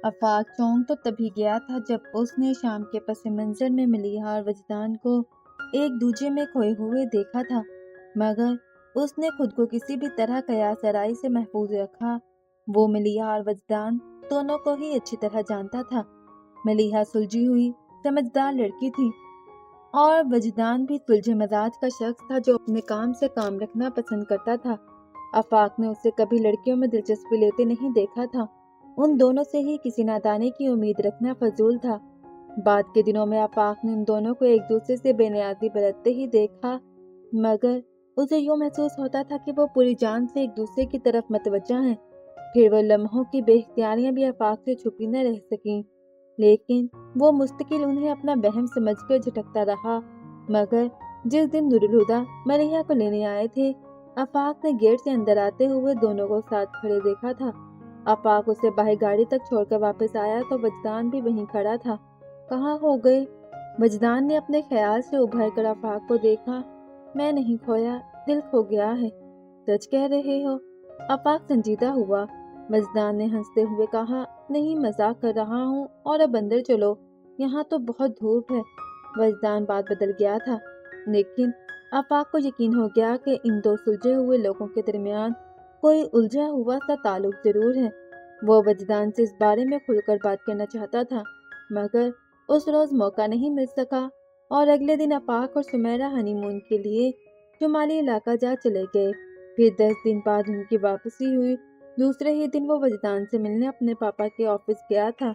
آفاق چونک تو تبھی گیا تھا جب اس نے شام کے پس منظر میں ملیحہ اور وجدان کو ایک دوسرے میں کھوئے ہوئے دیکھا تھا، مگر اس نے خود کو کسی بھی طرح قیاس آرائی سے محفوظ رکھا۔ وہ ملیحہ اور وجدان دونوں کو ہی اچھی طرح جانتا تھا۔ ملیحہ سلجھی ہوئی سمجھدار لڑکی تھی اور وجدان بھی سلجھے مزاج کا شخص تھا جو اپنے کام سے کام رکھنا پسند کرتا تھا۔ آفاق نے اسے کبھی لڑکیوں میں دلچسپی لیتے نہیں دیکھا تھا۔ ان دونوں سے ہی کسی نادانی کی امید رکھنا فضول تھا۔ بعد کے دنوں میں آفاق نے ان دونوں کو ایک دوسرے سے بے نیازی برتتے ہی دیکھا، مگر اسے یوں محسوس ہوتا تھا کہ وہ پوری جان سے ایک دوسرے کی طرف متوجہ ہیں۔ پھر وہ لمحوں کی بے اختیاریاں بھی آفاق سے چھپی نہ رہ سکیں، لیکن وہ مستقل انہیں اپنا بہم سمجھ کر جھٹکتا رہا۔ مگر جس دن نورالہدیٰ ملیحہ کو لینے آئے تھے، آفاق نے گیٹ سے اندر آتے ہوئے دونوں کو ساتھ کھڑے دیکھا تھا۔ آفاق اسے باہر گاڑی تک چھوڑ کر واپس آیا تو وجدان بھی وہیں کھڑا تھا۔ کہاں ہو گئے؟ وجدان نے اپنے خیال سے ابھر کر آفاق کو دیکھا۔ میں نہیں کھویا، دل کھو گیا ہے۔ سچ کہہ رہے ہو؟ آفاق سنجیدہ ہوا۔ وجدان نے ہنستے ہوئے کہا، نہیں مذاق کر رہا ہوں، اور اب اندر چلو، یہاں تو بہت دھوپ ہے۔ وجدان بات بدل گیا تھا، لیکن آفاق کو یقین ہو گیا کہ ان دو سلجھے ہوئے لوگوں کے درمیان کوئی الجھا ہوا سا تعلق ضرور ہے۔ وہ وجدان سے اس بارے میں کھل کر بات کرنا چاہتا تھا، مگر اس روز موقع نہیں مل سکا اور اگلے دن آفاق اور سمیرہ ہنی مون کے لیے شمالی علاقہ جا چلے گئے۔ پھر 10 دن بعد ان کی واپسی ہوئی۔ دوسرے ہی دن وہ وجدان سے ملنے اپنے پاپا کے آفس گیا تھا،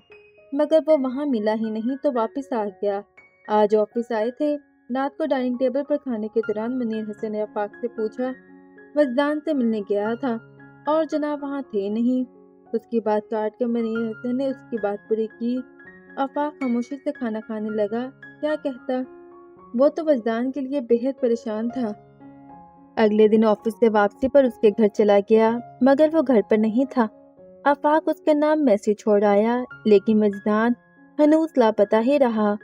مگر وہ وہاں ملا ہی نہیں تو واپس آ گیا۔ آج آفس آئے تھے۔ رات کو ڈائننگ ٹیبل پر کھانے کے دوران منیر حسن نے آفاق سے پوچھا، وجدان سے ملنے گیا تھا اور جناب وہاں تھے نہیں۔ اس کی بات کاٹ کر منیر حسن نے اس کی بات پوری کی۔ آفاق خاموشی سے کھانا کھانے لگا۔ کیا کہتا؟ وہ تو وجدان کے لیے بے حد پریشان تھا۔ اگلے دن آفس سے واپسی پر اس کے گھر چلا گیا، مگر وہ گھر پر نہیں تھا۔ آفاق اس کے نام میسج چھوڑ آیا، لیکن وجدان ہنوز لاپتہ ہی رہا۔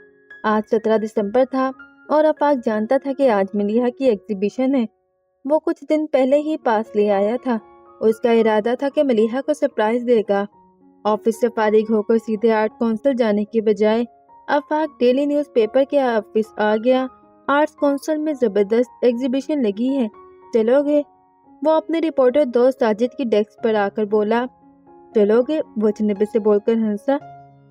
آج 17 دسمبر تھا اور آفاق جانتا تھا کہ آج ملیحہ کی ایگزیبیشن ہے۔ وہ کچھ دن پہلے ہی پاس لے آیا تھا۔ اس کا ارادہ تھا کہ ملیحہ کو سرپرائز دے گا۔ آفس سے فارغ ہو کر سیدھے آرٹ کونسل جانے کی بجائے آفاق ڈیلی نیوز پیپر کے آفس آ گیا۔ آرٹس کونسل میں زبردست ایگزیبیشن لگی ہے، چلو گے؟ وہ اپنے رپورٹر دوست ساجد کی ڈیسک پر آ کر بولا۔ چلو گے؟ وہ اچنبے سے بول کر ہنسا۔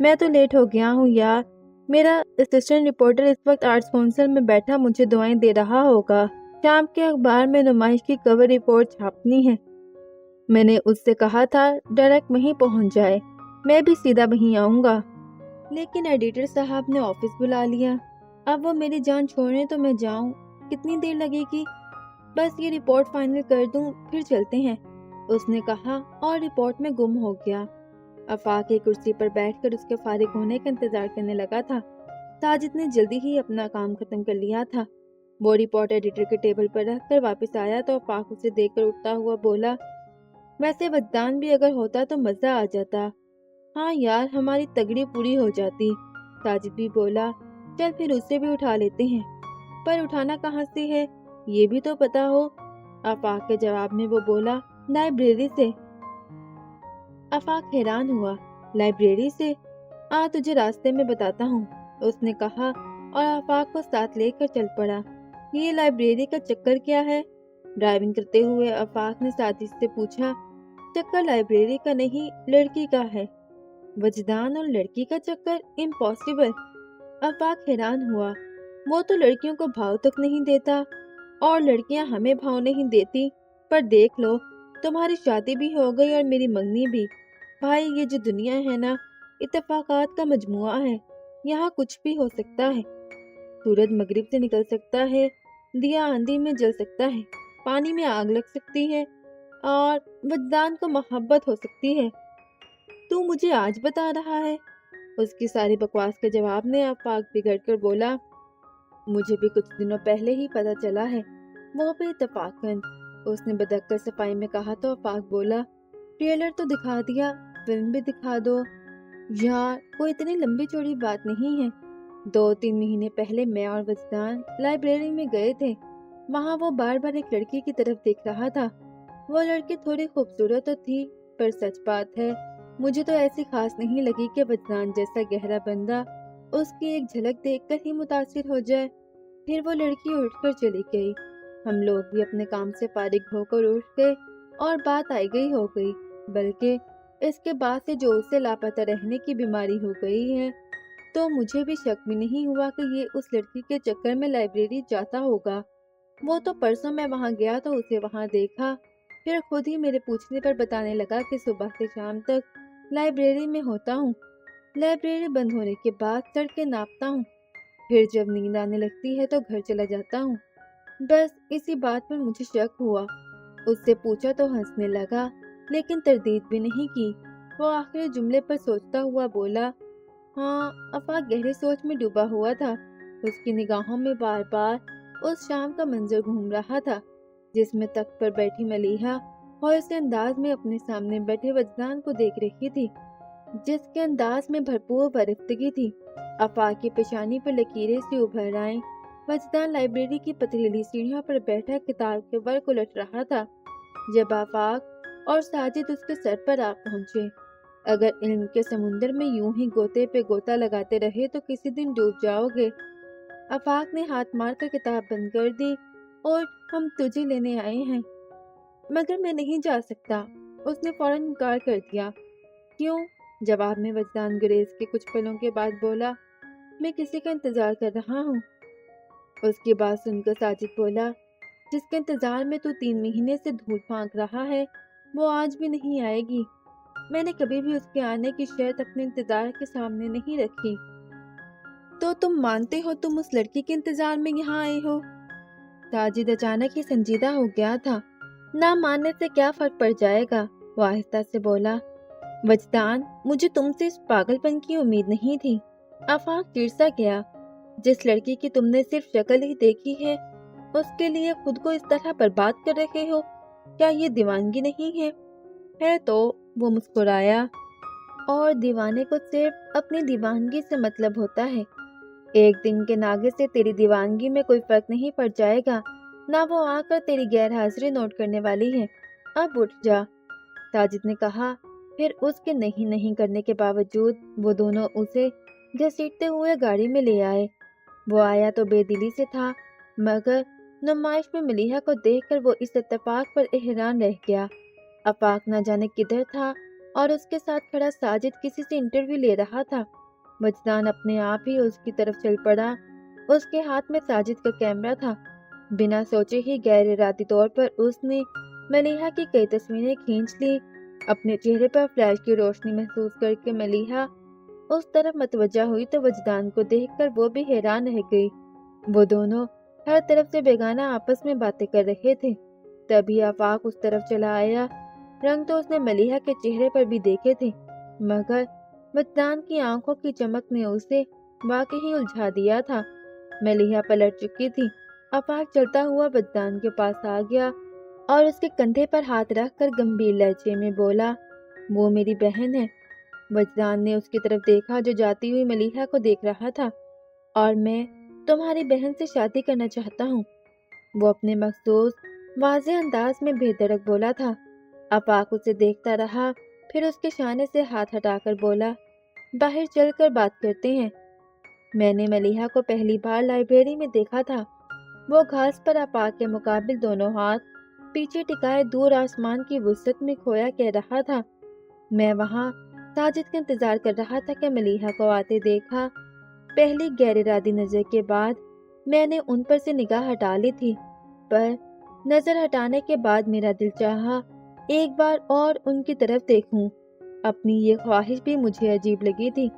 میں تو لیٹ ہو گیا ہوں یار، میرا اسسٹنٹ رپورٹر اس وقت آرٹس کونسل میں بیٹھا مجھے دعائیں دے رہا ہوگا۔ شام کے اخبار میں نمائش کی کور رپورٹ چھاپنی ہے۔ میں نے اس سے کہا تھا ڈائریکٹ وہیں پہنچ جائے، میں بھی سیدھا وہیں آؤں گا، لیکن ایڈیٹر صاحب نے آفس بلا لیا۔ اب وہ میری جان چھوڑنے تو میں جاؤں، کتنی دیر لگے گی؟ بس یہ رپورٹ فائنل کر دوں پھر چلتے ہیں، اس نے کہا اور رپورٹ میں گم ہو گیا۔ آفاق ایک کرسی پر بیٹھ کر اس کے فارغ ہونے کا انتظار کرنے لگا تھا۔ ساجد نے جلدی ہی اپنا کام ختم کر لیا تھا۔ وہ رپورٹ ایڈیٹر کے ٹیبل پر رکھ کر واپس آیا تو آفاق اسے دیکھ کر اٹھتا ہوا بولا، ویسے وجدان بھی اگر ہوتا تو مزہ آ جاتا۔ ہاں یار، ہماری تگڑی پوری ہو جاتی۔ ساجد بھی بولا، چل پھر اسے بھی اٹھا لیتے ہیں، پر اٹھانا کہاں سے ہے یہ بھی تو پتا ہو۔ آفاق کے جواب میں وہ بولا، لائبریری سے۔ آفاق حیران ہوا، لائبریری سے؟ تجھے راستے میں بتاتا ہوں، اس نے کہا اور آفاق کو ساتھ لے کر چل پڑا۔ یہ لائبریری کا چکر کیا ہے؟ ڈرائیونگ کرتے ہوئے آفاق نے ساجد سے پوچھا۔ چکر لائبریری کا نہیں، لڑکی کا ہے۔ وجدان اور لڑکی کا چکر؟ امپاسبل۔ آفاق حیران ہوا، وہ تو لڑکیوں کو بھاؤ تک نہیں دیتا اور لڑکیاں ہمیں بھاؤ نہیں دیتی، پر دیکھ لو، تمہاری شادی بھی ہو گئی اور میری منگنی بھی۔ بھائی یہ جو دنیا ہے نا، اتفاقات کا مجموعہ ہے، یہاں کچھ بھی ہو سکتا ہے۔ سورج مغرب سے نکل سکتا ہے، دیا آندھی میں جل سکتا ہے، پانی میں آگ لگ سکتی ہے، اور وجدان کو محبت ہو سکتی ہے۔ تو مجھے آج بتا رہا ہے؟ اس کی ساری بکواس کے جواب میں آفاق بگڑ کر بولا، مجھے بھی کچھ دنوں پہلے ہی پتا چلا ہے، وہ بھی اتفاقاً۔ اس نے بدک کر صفائی میں کہا تو آفاق بولا، ٹریلر تو دکھا دیا، فلم بھی دکھا دو۔ یار کوئی اتنی لمبی چوڑی بات نہیں ہے۔ 2-3 مہینے پہلے میں اور وجدان لائبریری میں گئے تھے، وہاں وہ بار بار ایک لڑکی کی طرف دیکھ رہا تھا۔ وہ لڑکی تھوڑی خوبصورت تو تھی، پر سچ بات ہے مجھے تو ایسی خاص نہیں لگی کہ وجدان جیسا گہرا بندہ اس کی ایک جھلک دیکھ کر ہی متاثر ہو جائے۔ پھر وہ لڑکی اٹھ کر چلی گئی۔ ہم لوگ بھی اپنے کام سے فارغ ہو کر اٹھ گئے اور بات آئی گئی ہو گئی، بلکہ اس کے بعد سے جو اسے لاپتہ رہنے کی بیماری ہو گئی ہے، تو مجھے بھی شک بھی نہیں ہوا کہ یہ اس لڑکی کے چکر میں لائبریری جاتا ہوگا۔ وہ تو پرسوں میں وہاں گیا تو اسے وہاں دیکھا، پھر خود ہی میرے پوچھنے پر بتانے لگا کہ صبح سے شام تک لائبریری میں ہوتا ہوں، لائبریری بند ہونے کے بعد سڑکیں ناپتا ہوں، پھر جب نیند آنے لگتی ہے تو گھر چلا جاتا ہوں۔ بس اسی بات پر مجھے شک ہوا۔ اس سے پوچھا تو ہنسنے لگا، لیکن تردید بھی نہیں کی۔ وہ آخری جملے پر سوچتا ہوا بولا، ہاں، آفاق گہرے سوچ میں ڈوبا ہوا تھا۔ اس کی نگاہوں میں بار بار اس شام کا منظر گھوم رہا تھا، جس میں تخت پر بیٹھی ملیحہ اور اس انداز میں اپنے سامنے بیٹھے وجدان کو دیکھ رہی تھی، جس کے انداز میں بھرپور برفتگی تھی۔ آفاق کی پیشانی پر لکیریں سی ابھر آئیں۔ وجدان لائبریری کی پتریلی سیڑھیوں پر بیٹھا کتاب کے ورق الٹ رہا تھا، جب آفاق اور ساجد اس کے سر پر آ پہنچے۔ اگر علم کے سمندر میں یوں ہی گوتے پہ گوتا لگاتے رہے تو کسی دن ڈوب جاؤ گے۔ آفاق نے ہاتھ مار کر کتاب بند کر دی، اور ہم تجھے لینے آئے ہیں۔ مگر میں نہیں جا سکتا، اس نے فوراً انکار کر دیا۔ کیوں؟ جواب میں وجدان گریز کے کچھ پلوں کے بعد بولا، میں کسی کا انتظار کر رہا ہوں۔ اس کی بات سن کر ساجد بولا، جس کے انتظار میں تو 3 مہینے سے دھول پھانک رہا ہے، وہ آج بھی نہیں آئے گی۔ میں نے کبھی بھی اس کے آنے کی شرط اپنے انتظار کے سامنے نہیں رکھی۔ تو تم مانتے ہو تم اس لڑکی کے انتظار میں یہاں آئے ہو؟ ساجد اچانک ہی سنجیدہ ہو گیا تھا۔ نہ ماننے سے کیا فرق پڑ جائے گا؟ وہ آہستہ سے بولا، وجدان، مجھے تم سے اس پاگل پن کی امید نہیں تھی۔ آفاق چڑ سا گیا۔ جس لڑکی کی تم نے صرف شکل ہی دیکھی ہے، اس کے لیے خود کو اس طرح برباد کر رہے ہو، کیا یہ دیوانگی نہیں ہے تو؟ وہ مسکرایا، اور دیوانے کو صرف اپنی دیوانگی سے مطلب ہوتا ہے۔ ایک دن کے ناگے سے تیری دیوانگی میں کوئی فرق نہیں پڑ جائے گا، نہ وہ آ کر تیری غیر حاضری نوٹ کرنے والی ہے۔ اب اٹھ جا، ساجد نے کہا۔ پھر اس کے نہیں کرنے کے باوجود وہ دونوں اسے گھسیٹتے ہوئے گاڑی میں لے آئے۔ وہ آیا تو بے دلی سے تھا، مگر نمائش میں ملیحہ کو دیکھ کر وہ اس اتفاق پر حیران رہ گیا۔ آفاق نہ جانے کدھر تھا، اور اس کے ساتھ کھڑا ساجد کسی سے انٹرویو لے رہا تھا۔ وجدان اپنے آپ ہی اس کی طرف چل پڑا۔ اس کے ہاتھ میں ساجد کا کیمرہ تھا۔ بنا سوچے ہی غیر ارادی طور پر اس نے ملیحہ کی کئی تصویریں کھینچ لی۔ اپنے چہرے پر فلیش کی روشنی محسوس کر کے ملیحہ اس طرف متوجہ ہوئی تو وجدان کو دیکھ کر وہ بھی حیران رہ گئی۔ وہ دونوں ہر طرف سے بیگانہ آپس میں باتیں کر رہے تھے۔ تبھی آفاق اس طرف چلا آیا۔ رنگ تو اس نے ملیحہ کے چہرے پر بھی دیکھے تھے، مگر وجدان کی آنکھوں کی چمک نے اسے واقعی الجھا دیا تھا۔ ملیحہ پلٹ چکی تھی۔ آفاق چلتا ہوا وجدان کے پاس آ گیا اور اس کے کندھے پر ہاتھ رکھ کر گمبھیر لہجے میں بولا، وہ میری بہن ہے۔ وجدان نے اس کی طرف دیکھا جو جاتی ہوئی ملیحہ کو دیکھ رہا تھا، اور میں تمہاری بہن سے شادی کرنا چاہتا ہوں، وہ اپنے مخصوص واضح انداز میں بے دھڑک بولا تھا۔ آفاق اسے دیکھتا رہا، پھر اس کے شانے سے ہاتھ ہٹا کر بولا، باہر چل کر بات کرتے ہیں۔ میں نے ملیحہ کو پہلی بار لائبریری میں دیکھا تھا۔ وہ گھاس پر آفاق کے مقابل دونوں ہاتھ پیچھے ٹکائے دور آسمان کی وسعت میں کھویا کہہ رہا تھا۔ میں وہاں ساجد کا انتظار کر رہا تھا کہ ملیحہ کو آتے دیکھا۔ پہلی غیر ارادی نظر کے بعد میں نے ان پر سے نگاہ ہٹا لی تھی، پر نظر ہٹانے کے بعد میرا دل چاہا ایک بار اور ان کی طرف دیکھوں۔ اپنی یہ خواہش بھی مجھے عجیب لگی تھی۔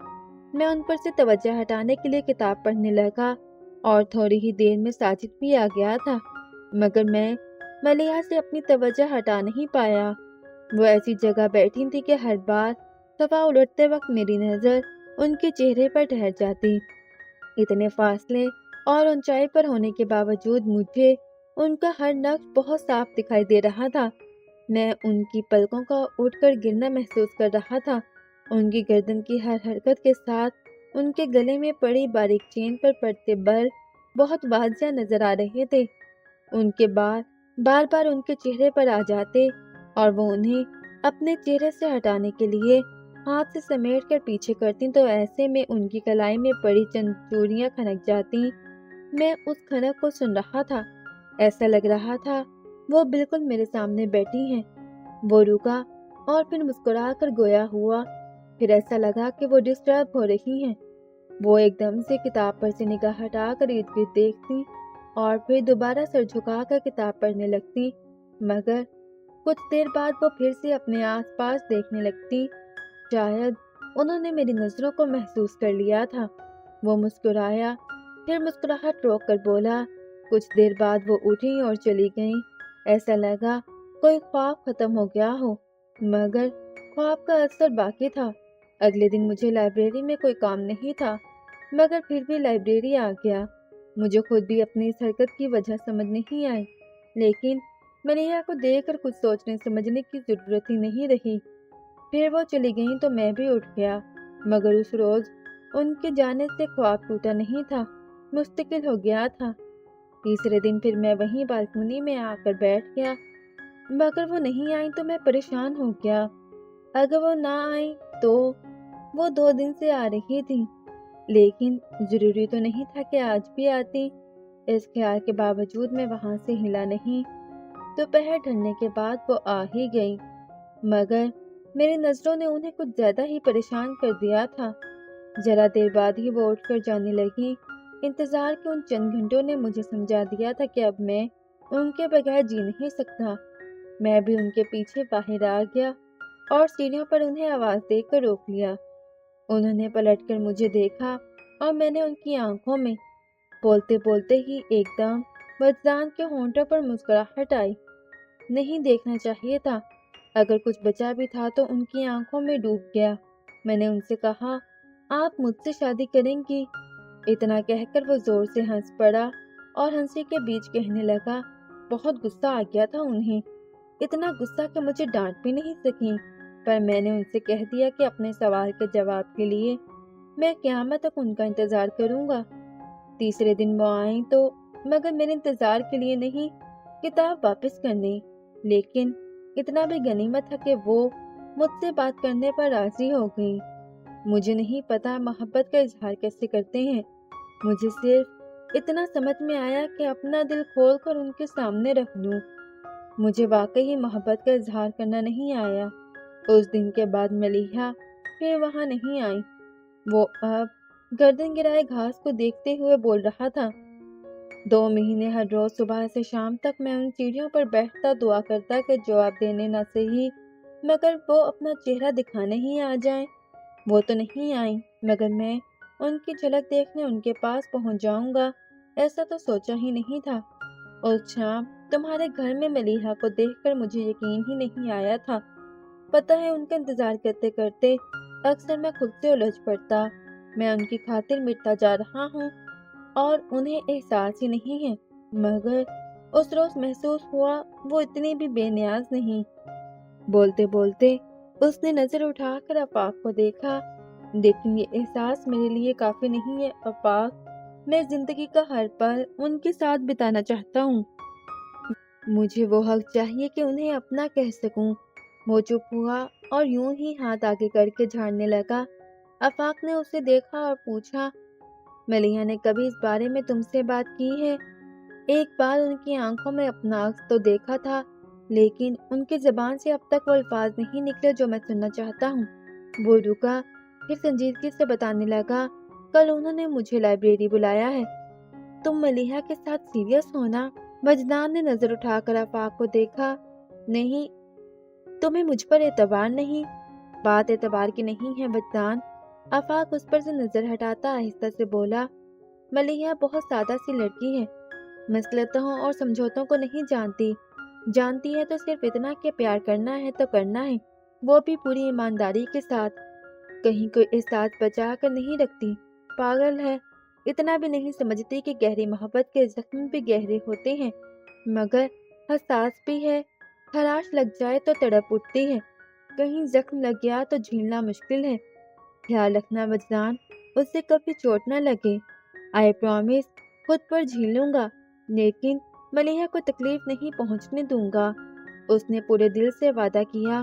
میں ان پر سے توجہ ہٹانے کے لیے کتاب پڑھنے لگا، اور تھوڑی ہی دیر میں ساجد بھی آ گیا تھا، مگر میں ملیحہ سے اپنی توجہ ہٹا نہیں پایا۔ وہ ایسی جگہ بیٹھی تھی کہ ہر بار صفحہ الٹتے وقت میری نظر ان کے چہرے پر ٹھہر جاتی۔ اتنے فاصلے اور اونچائی پر ہونے کے باوجود مجھے ان کا ہر نقش بہت صاف دکھائی دے رہا تھا۔ میں ان کی پلکوں کا اٹھ کر گرنا محسوس کر رہا تھا۔ ان کی گردن کی ہر حرکت کے ساتھ ان کے گلے میں پڑی باریک چین پر پڑتے بل بہت واضح نظر آ رہے تھے۔ ان کے بال بار بار ان کے چہرے پر آ جاتے، اور وہ انہیں اپنے چہرے سے ہٹانے کے لیے ہاتھ سے سمیٹ کر پیچھے کرتی تو ایسے میں ان کی کلائی میں پڑی چند چوڑیاں کھنک جاتی۔ میں اس کھنک کو سن رہا تھا، ایسا لگ رہا تھا وہ بالکل میرے سامنے بیٹھی ہیں۔ وہ رکا اور پھر مسکرا کر گویا ہوا، پھر ایسا لگا کہ وہ ڈسٹرب ہو رہی ہیں۔ وہ ایک دم سے کتاب پر سے نگاہ ہٹا کر ارد گرد دیکھتی اور پھر دوبارہ سر جھکا کر کتاب پڑھنے لگتی، مگر کچھ دیر بعد وہ پھر سے اپنے آس پاس دیکھنے لگتی۔ شاید انہوں نے میری نظروں کو محسوس کر لیا تھا۔ وہ مسکرایا، پھر مسکراہٹ روک کر بولا۔ کچھ دیر بعد وہ اٹھی اور چلی گئیں۔ ایسا لگا کوئی خواب ختم ہو گیا ہو، مگر خواب کا اثر باقی تھا۔ اگلے دن مجھے لائبریری میں کوئی کام نہیں تھا، مگر پھر بھی لائبریری آ گیا۔ مجھے خود بھی اپنی اس حرکت کی وجہ سمجھ نہیں آئی، لیکن ملیحہ کو دیکھ کر کچھ سوچنے سمجھنے کی ضرورت ہی نہیں رہی۔ پھر وہ چلی گئیں تو میں بھی اٹھ گیا، مگر اس روز ان کے جانے سے خواب ٹوٹا نہیں تھا، مستقل ہو گیا تھا۔ تیسرے دن پھر میں وہیں بالکنی میں آ کر بیٹھ گیا، مگر وہ نہیں آئیں تو میں پریشان ہو گیا۔ اگر وہ نہ آئیں تو وہ 2 دن سے آ رہی تھیں، لیکن ضروری تو نہیں تھا کہ آج بھی آتی۔ اس خیال کے باوجود میں وہاں سے ہلا نہیں۔ دوپہر ڈھلنے کے بعد وہ آ ہی گئی، مگر میری نظروں نے انہیں کچھ زیادہ ہی پریشان کر دیا تھا۔ ذرا دیر بعد ہی وہ اٹھ کر جانے لگی۔ انتظار کے ان چند گھنٹوں نے مجھے سمجھا دیا تھا کہ اب میں ان کے بغیر جی نہیں سکتا۔ میں بھی ان کے پیچھے باہر آ گیا اور سیڑھیوں پر انہیں آواز دے کر روک لیا۔ انہوں نے پلٹ کر مجھے دیکھا اور میں نے ان کی آنکھوں میں، بولتے بولتے ہی ایک دم وجدان کے ہونٹوں پر مسکراہٹ آئی۔ نہیں دیکھنا چاہیے تھا، اگر کچھ بچا بھی تھا تو ان کی آنکھوں میں ڈوب گیا۔ میں نے ان سے کہا، آپ مجھ سے شادی کریں گی؟ اتنا کہہ کر وہ زور سے ہنس پڑا اور ہنسی کے بیچ کہنے لگا، بہت غصہ آ گیا تھا انہیں، اتنا غصہ کہ مجھے ڈانٹ بھی نہیں سکیں، پر میں نے ان سے کہہ دیا کہ اپنے سوال کے جواب کے لیے میں قیامت تک ان کا انتظار کروں گا۔ تیسرے دن وہ آئیں تو، مگر میرے انتظار کے لیے نہیں، کتاب واپس کرنے۔ لیکن اتنا بھی غنیمت تھا کہ وہ مجھ سے بات کرنے پر راضی ہو گئی۔ مجھے نہیں پتا محبت کا اظہار کیسے کرتے ہیں، مجھے صرف اتنا سمجھ میں آیا کہ اپنا دل کھول کر ان کے سامنے رکھ دوں۔ مجھے واقعی محبت کا اظہار کرنا نہیں آیا۔ اس دن کے بعد ملیحہ پھر وہاں نہیں آئی۔ وہ اب گردن گرائے گھاس کو دیکھتے ہوئے بول رہا تھا، 2 مہینے ہر روز صبح سے شام تک میں ان سیڑھیوں پر بیٹھتا دعا کرتا کہ جواب دینے نہ صحیح مگر وہ اپنا چہرہ دکھانے ہی آ جائیں۔ وہ تو نہیں آئیں، مگر میں ان کی جھلک دیکھنے ان کے پاس پہنچ جاؤں گا، ایسا تو سوچا ہی نہیں تھا۔ اس شام تمہارے گھر میں ملیحہ کو دیکھ کر مجھے یقین ہی نہیں آیا تھا۔ پتہ ہے ان کا انتظار کرتے کرتے اکثر میں خود سے الجھ پڑتا، میں ان کی خاطر مٹتا جا رہا ہوں اور انہیں احساس ہی نہیں ہے، مگر اس روز محسوس ہوا وہ اتنی بھی بے نیاز نہیں۔ بولتے بولتے اس نے نظر اٹھا کر آفاق کو دیکھا، لیکن یہ احساس میرے لیے کافی نہیں ہے آفاق، میں زندگی کا ہر پل ان کے ساتھ بتانا چاہتا ہوں۔ مجھے وہ حق چاہیے کہ انہیں اپنا کہہ سکوں۔ وہ چپ ہوا اور یوں ہی ہاتھ آگے کر کے جھاڑنے لگا۔ آفاق نے اسے دیکھا اور پوچھا، ملیحہ نے کبھی اس بارے میں تم سے بات کی ہے؟ ایک بار ان کی آنکھوں میں اپنا عکس تو دیکھا تھا، لیکن ان کی زبان سے اب تک وہ الفاظ نہیں نکلے جو میں سننا چاہتا ہوں۔ وہ رکا، پھر سنجیدگی سے بتانے لگا، کل انہوں نے مجھے لائبریری بلایا ہے۔ تم ملیحہ کے ساتھ سیریس ہونا؟ وجدان نے نظر اٹھا کر آفاق کو دیکھا۔ نہیں، تمہیں مجھ پر اعتبار نہیں؟ بات اعتبار کی نہیں ہے وجدان، آفاق اس پر سے نظر ہٹاتا آہستہ سے بولا، ملیحہ بہت سادہ سی لڑکی ہے، مصلحتوں اور سمجھوتوں کو نہیں جانتی، جانتی ہے تو صرف اتنا کہ پیار کرنا ہے تو کرنا ہے، وہ بھی پوری ایمانداری کے ساتھ، کہیں کوئی احساس بچا کر نہیں رکھتی، پاگل ہے، اتنا بھی نہیں سمجھتی کہ گہری محبت کے زخم بھی گہرے ہوتے ہیں، مگر حساس بھی ہے، خراش لگ جائے تو تڑپ اٹھتی ہے، کہیں زخم لگ گیا تو جھیلنا مشکل ہے، خیال رکھنا وجدان، اس سے کبھی چوٹ نہ لگے، آئی پرومس، خود پر جھیلوں گا، لیکن ملیحہ کو تکلیف نہیں پہنچنے دوں گا، اس نے پورے دل سے وعدہ کیا۔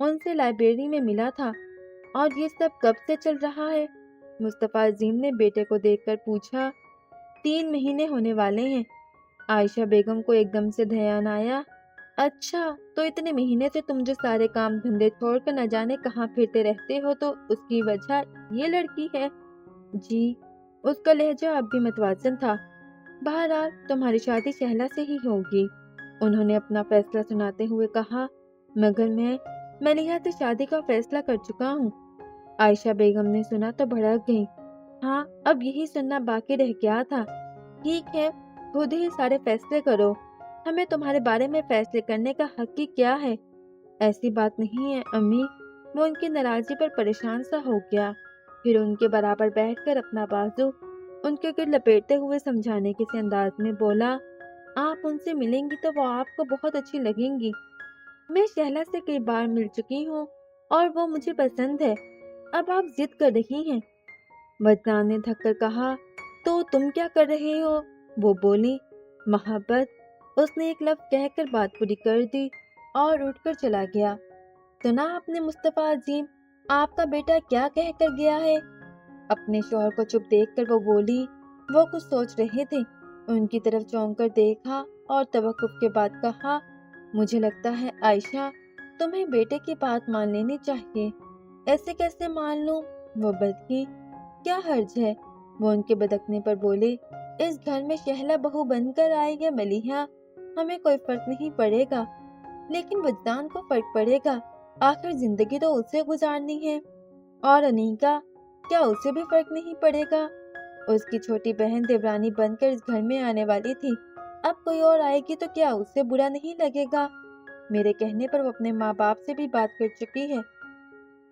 ان سے لائبریری میں ملا تھا، اور یہ سب کب سے چل رہا ہے؟ مصطفیٰ عظیم نے بیٹے کو دیکھ کر پوچھا۔ 3 مہینے ہونے والے ہیں۔ عائشہ بیگم کو ایک دم سے دھیان آیا۔ اچھا، تو اتنے مہینے سے تم جو سارے کام دھندے چھوڑ کر نہ جانے کہاں پھرتے رہتے ہو، تو اس کی وجہ یہ لڑکی ہے؟ جی، اس کا لہجہ اب بھی متوازن تھا۔ بہرحال تمہاری شادی شہلا سے ہی ہوگی، انہوں نے اپنا فیصلہ سناتے ہوئے کہا، مگر میں ملیحہ سے شادی کا فیصلہ کر چکا ہوں۔ عائشہ بیگم نے سنا تو بھڑک گئی۔ ہاں، اب یہی سننا باقی رہ گیا تھا۔ ٹھیک ہے، خود ہی سارے فیصلے کرو، ہمیں تمہارے بارے میں فیصلے کرنے کا حق ہی کیا ہے؟ ایسی بات نہیں ہے امی، وہ ان کی ناراضی پر پریشان سا ہو گیا، پھر ان کے برابر بیٹھ کر اپنا بازو ان کے گرد لپیٹتے ہوئے سمجھانے کے انداز میں بولا، آپ ان سے ملیں گی تو وہ آپ کو بہت اچھی لگیں گی۔ میں شہلا سے کئی بار مل چکی ہوں اور وہ مجھے پسند ہے، اب آپ ضد کر رہی ہیں۔ وجدان نے تھک کر کہا، تو تم کیا کر رہے ہو؟ وہ بولی، محبت۔ اس نے ایک لفظ کہہ کر بات پوری کر دی اور اٹھ کر چلا گیا۔ سنا آپ نے مصطفیٰ عظیم، آپ کا بیٹا کیا کہہ کر گیا ہے؟ اپنے شوہر کو چپ دیکھ کر وہ بولی۔ وہ کچھ سوچ رہے تھے، ان کی طرف چونک کر دیکھا اور توقف کے بعد کہا، مجھے لگتا ہے عائشہ، تمہیں بیٹے کی بات مان لینی چاہیے۔ ایسے کیسے مان لوں؟ وہ بدکی، کیا حرج ہے؟ وہ ان کے بدکنے پر بولے، اس گھر میں شہلا بہو بن کر آئے یا ملیحہ، ہمیں کوئی فرق نہیں پڑے گا، لیکن وجدان کو فرق پڑے گا، آخر زندگی تو اسے گزارنی ہے۔ اور انیکا، کیا اسے بھی فرق نہیں پڑے گا؟ اس کی چھوٹی بہن دیورانی بن کر اس گھر میں آنے والی تھی، اب کوئی اور آئے گی تو کیا اسے برا نہیں لگے گا؟ میرے کہنے پر وہ اپنے ماں باپ سے بھی بات کر چکی ہے۔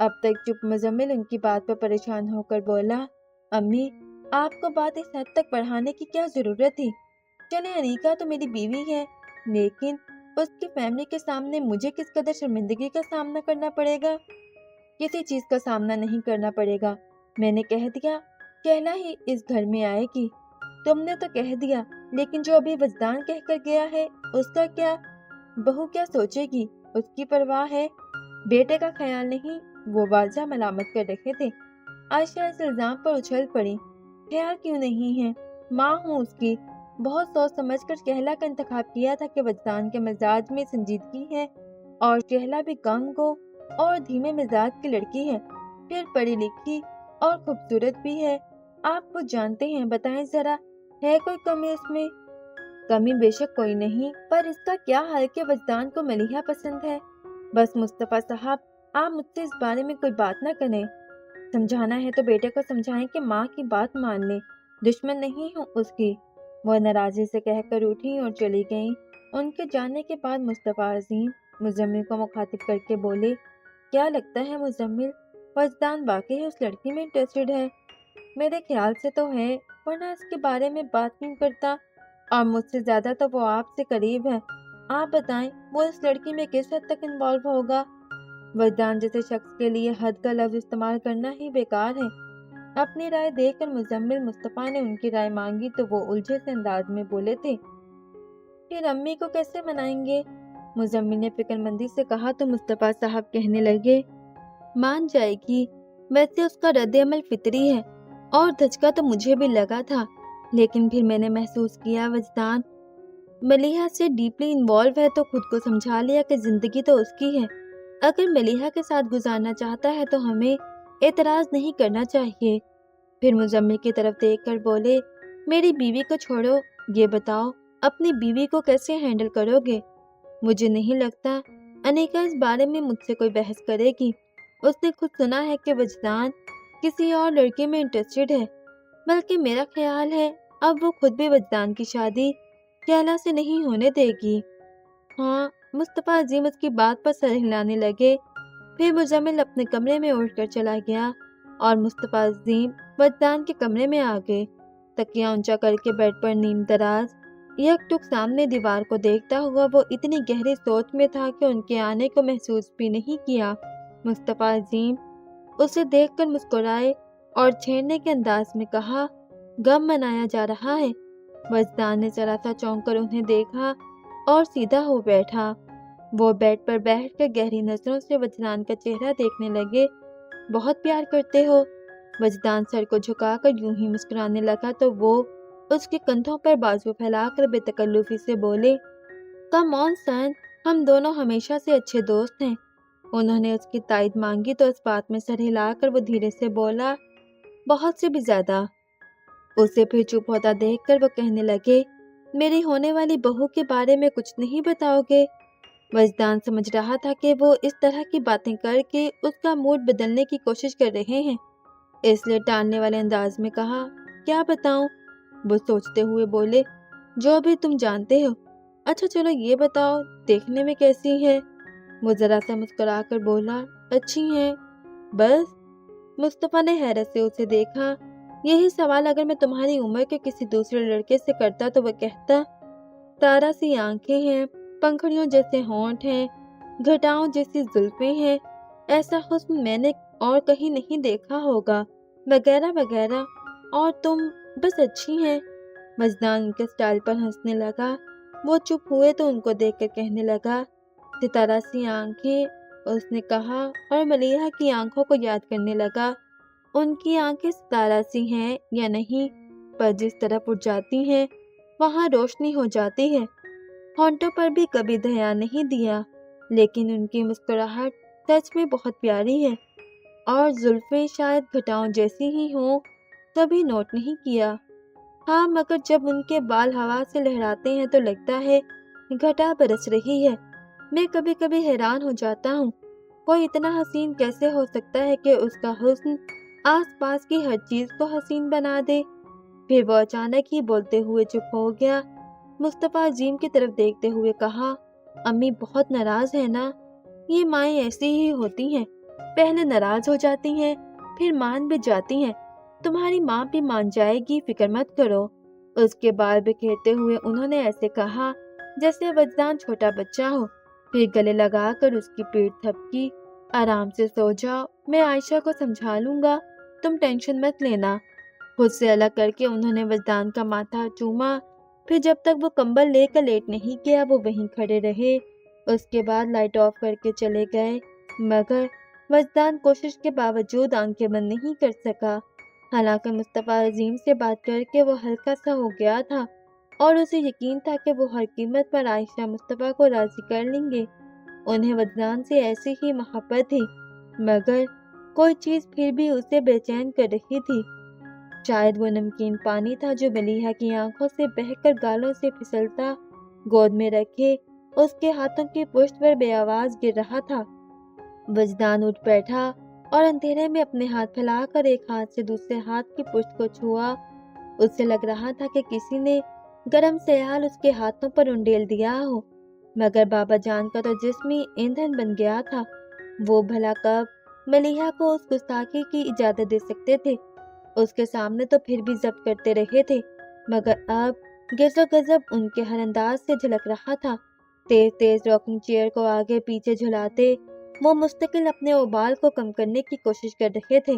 اب تک چپ مزمل ان کی بات پر پریشان ہو کر بولا، امی، آپ کو بات اس حد تک بڑھانے کی کیا ضرورت تھی؟ چلے انیکا تو میری بیوی ہے، لیکن اس کی فیملی کے سامنے مجھے کس قدر شرمندگی کا سامنا کرنا پڑے گا؟ کسی چیز کا سامنا نہیں کرنا پڑے گا، میں نے کہہ دیا شہلا ہی اس گھر میں آئے گی۔ تم نے تو کہہ دیا، لیکن جو ابھی وجدان کہہ کر گیا ہے اس کا کیا؟ بہو کیا سوچے گی؟ اس کی پرواہ ہے، بیٹے کا خیال نہیں؟ وہ واضح ملامت کر رہے تھے۔ عائشہ اس الزام پر اچھل پڑی، خیال کیوں نہیں ہے، ماں ہوں اس کی، بہت سوچ سمجھ کر شہلا کا انتخاب کیا تھا کہ وجدان کے مزاج میں سنجیدگی ہے، اور شہلا بھی کم گو اور دھیمے مزاج کی لڑکی ہے، پھر پڑھی لکھی اور خوبصورت بھی ہے۔ آپ خود جانتے ہیں، بتائیں ذرا، ہے کوئی کمی اس میں؟ کمی بے شک کوئی نہیں، پر اس کا کیا حال کہ وجدان کو ملیحہ پسند ہے؟ بس مصطفیٰ صاحب، آپ مجھ سے اس بارے میں کوئی بات نہ کریں، سمجھانا ہے تو بیٹے کو سمجھائیں کہ ماں کی بات مان لے، دشمن نہیں ہوں اس کی۔ وہ ناراضی سے کہہ کر اٹھی اور چلی گئیں۔ ان کے جانے کے بعد مصطفیٰ عظیم مزمل کو مخاطب کر کے بولے، کیا لگتا ہے مزمل، وجدان واقعی اس لڑکی میں انٹرسٹڈ ہے؟ میرے خیال سے تو ہے، ورنہ اس کے بارے میں بات کیوں کرتا، اور مجھ سے زیادہ تو وہ آپ سے قریب ہے۔ آپ بتائیں، وہ اس لڑکی میں کس حد تک انوالو ہوگا؟ وجدان جیسے شخص کے لیے حد کا لفظ استعمال کرنا ہی بیکار ہے۔ اپنی رائے دے کر مزمل مصطفیٰ نے ان کی رائے مانگی تو وہ الجھے سے انداز میں بولے تھے، پھر امی کو کیسے منائیں گے؟ مزمل نے فکر مندی سے کہا تو مصطفیٰ صاحب کہنے لگے، مان جائے گی، ویسے اس کا رد عمل فطری ہے، اور دھچکا تو مجھے بھی لگا تھا، لیکن پھر میں نے محسوس کیا وجدان ملیحہ سے ڈیپلی انوالو ہے تو خود کو سمجھا لیا کہ زندگی تو اس کی ہے، اگر ملیحہ کے ساتھ گزارنا چاہتا ہے تو ہمیں اعتراض نہیں کرنا چاہیے۔ پھر مزمل کی طرف دیکھ کر بولے، میری بیوی کو چھوڑو، یہ بتاؤ اپنی بیوی کو کیسے ہینڈل کرو گے؟ مجھے نہیں لگتا انیکا اس بارے میں مجھ سے کوئی بحث کرے گی، اس نے خود سنا ہے کہ وجدان کسی اور لڑکی میں انٹرسٹڈ ہے، بلکہ میرا خیال ہے اب وہ خود بھی وجدان کی شادی شہلا سے نہیں ہونے دے گی۔ ہاں، مصطفیٰ عظیم اس کی بات پر سر ہلانے لگے۔ پھر مزمل اپنے کمرے میں اٹھ کر چلا گیا اور مصطفیٰ عظیم وجدان کے کمرے میں آ گئے۔ تکیہ اونچا کر کے بیڈ پر نیم دراز یک ٹک سامنے دیوار کو دیکھتا ہوا وہ اتنی گہری سوچ میں تھا کہ ان کے آنے کو محسوس بھی نہیں کیا۔ مصطفیٰ عظیم اسے دیکھ کر مسکرائے اور چھیڑنے کے انداز میں کہا، غم منایا جا رہا ہے؟ وجدان نے ذرا سا چونک کر انہیں دیکھا اور سیدھا ہو بیٹھا۔ وہ بیڈ پر بیٹھ کر گہری نظروں سے وجدان کا چہرہ دیکھنے لگے۔ بہت پیار کرتے ہو؟ وجدان سر کو جھکا کر یوں ہی مسکرانے لگا تو وہ اس کے کندھوں پر بازو پھیلا کر بے تکلفی سے بولے، کم آن سن، ہم دونوں ہمیشہ سے اچھے دوست ہیں۔ انہوں نے اس کی تائید مانگی تو اس بات میں سر ہلا کر وہ دھیرے سے بولا، بہت سے بھی زیادہ۔ اسے پھر چپ ہوتا دیکھ کر وہ کہنے لگے، میری ہونے والی بہو کے بارے میں کچھ نہیں بتاؤ گے؟ وجدان سمجھ رہا تھا کہ وہ اس طرح کی باتیں کر کے اس کا موڈ بدلنے کی کوشش کر رہے ہیں، اس لیے ٹالنے والے انداز میں کہا، کیا بتاؤں؟ وہ سوچتے ہوئے بولے، جو بھی تم جانتے ہو۔ اچھا چلو یہ بتاؤ، دیکھنے میں کیسی ہے؟ وہ ذرا سا مسکرا کر بولا، اچھی ہیں۔ بس؟ مصطفیٰ نے حیرت سے اسے دیکھا۔ یہی سوال اگر میں تمہاری عمر کے کسی دوسرے لڑکے سے کرتا تو وہ کہتا، تارا سی آنکھیں ہیں، پنکھڑیوں جیسے ہونٹ ہیں، گھٹاؤں جیسی زلفیں ہیں، ایسا حسن میں نے اور کہیں نہیں دیکھا ہوگا، وغیرہ وغیرہ، اور تم بس اچھی ہیں۔ وجدان ان کے سٹائل پر ہنسنے لگا۔ وہ چپ ہوئے تو ان کو دیکھ کر کہنے لگا، ستارہ سی آنکھیں، اس نے کہا اور ملیحہ کی آنکھوں کو یاد کرنے لگا۔ ان کی آنکھیں ستارہ سی ہیں یا نہیں، پر جس طرف اٹھ جاتی ہیں وہاں روشنی ہو جاتی ہے۔ ہونٹوں پر بھی کبھی دھیان نہیں دیا، لیکن ان کی مسکراہٹ سچ میں بہت پیاری ہے، اور زلفیں شاید گھٹاؤں جیسی ہی ہوں، کبھی نوٹ نہیں کیا۔ ہاں، مگر جب ان کے بال ہوا سے لہراتے ہیں تو لگتا ہے گھٹا برس رہی ہے۔ میں کبھی کبھی حیران ہو جاتا ہوں، کوئی اتنا حسین کیسے ہو سکتا ہے کہ اس کا حسن آس پاس کی ہر چیز کو حسین بنا دے۔ پھر وہ اچانک ہی بولتے ہوئے چپ ہو گیا۔ مصطفیٰ عظیم کی طرف دیکھتے ہوئے کہا، امی بہت ناراض ہے نا؟ یہ مائیں ایسی ہی ہوتی ہیں، پہلے ناراض ہو جاتی ہیں، پھر مان بھی جاتی ہیں۔ تمہاری ماں بھی مان جائے گی، فکر مت کرو۔ اس کے بال بکھیرتے ہوئے انہوں نے ایسے کہا جیسے وجدان چھوٹا بچہ ہو، پھر گلے لگا کر اس کی پیٹھ تھپکی، آرام سے سو جاؤ، میں عائشہ کو سمجھا لوں گا، تم ٹینشن مت لینا۔ خود سے الگ کر کے انہوں نے وجدان کا ماتھا چوما، پھر جب تک وہ کمبل لے کر لیٹ نہیں گیا وہ وہیں کھڑے رہے۔ اس کے بعد لائٹ آف کر کے چلے گئے، مگر وجدان کوشش کے باوجود آنکھیں بند نہیں کر سکا۔ حالانکہ مصطفیٰ عظیم سے بات کر کے وہ ہلکا سا ہو گیا تھا اور اسے یقین تھا کہ وہ ہر قیمت پر عائشہ مصطفیٰ کو راضی کر لیں گے۔ انہیں وجدان سے ایسی ہی محبت تھی، مگر کوئی چیز پھر بھی اسے بے چین کر رہی تھی۔ شاید وہ نمکین پانی تھا جو ملیحہ کی آنکھوں سے بہہ کر گالوں سے پھسلتا گود میں رکھے اس کے ہاتھوں کی پشت پر بے آواز گر رہا تھا۔ وجدان اٹھ بیٹھا اور اندھیرے میں اپنے ہاتھ پھیلا کر ایک ہاتھ سے دوسرے ہاتھ کی پشت کو چھوا۔ اسے لگ رہا تھا کہ کسی نے گرم سیال اس کے ہاتھوں پر انڈیل دیا ہو، مگر بابا جان کا تو جسم ہی ایندھن بن گیا تھا۔ وہ بھلا کب ملیحہ کو اس گستاخی کی اجازت دے سکتے تھے؟ اس کے سامنے تو پھر بھی ضبط کرتے رہے تھے، مگر اب غضب و غضب ان کے ہر انداز سے جھلک رہا تھا۔ تیز تیز راکنگ چیئر کو آگے پیچھے جھلاتے وہ مستقل اپنے ابال کو کم کرنے کی کوشش کر رہے تھے،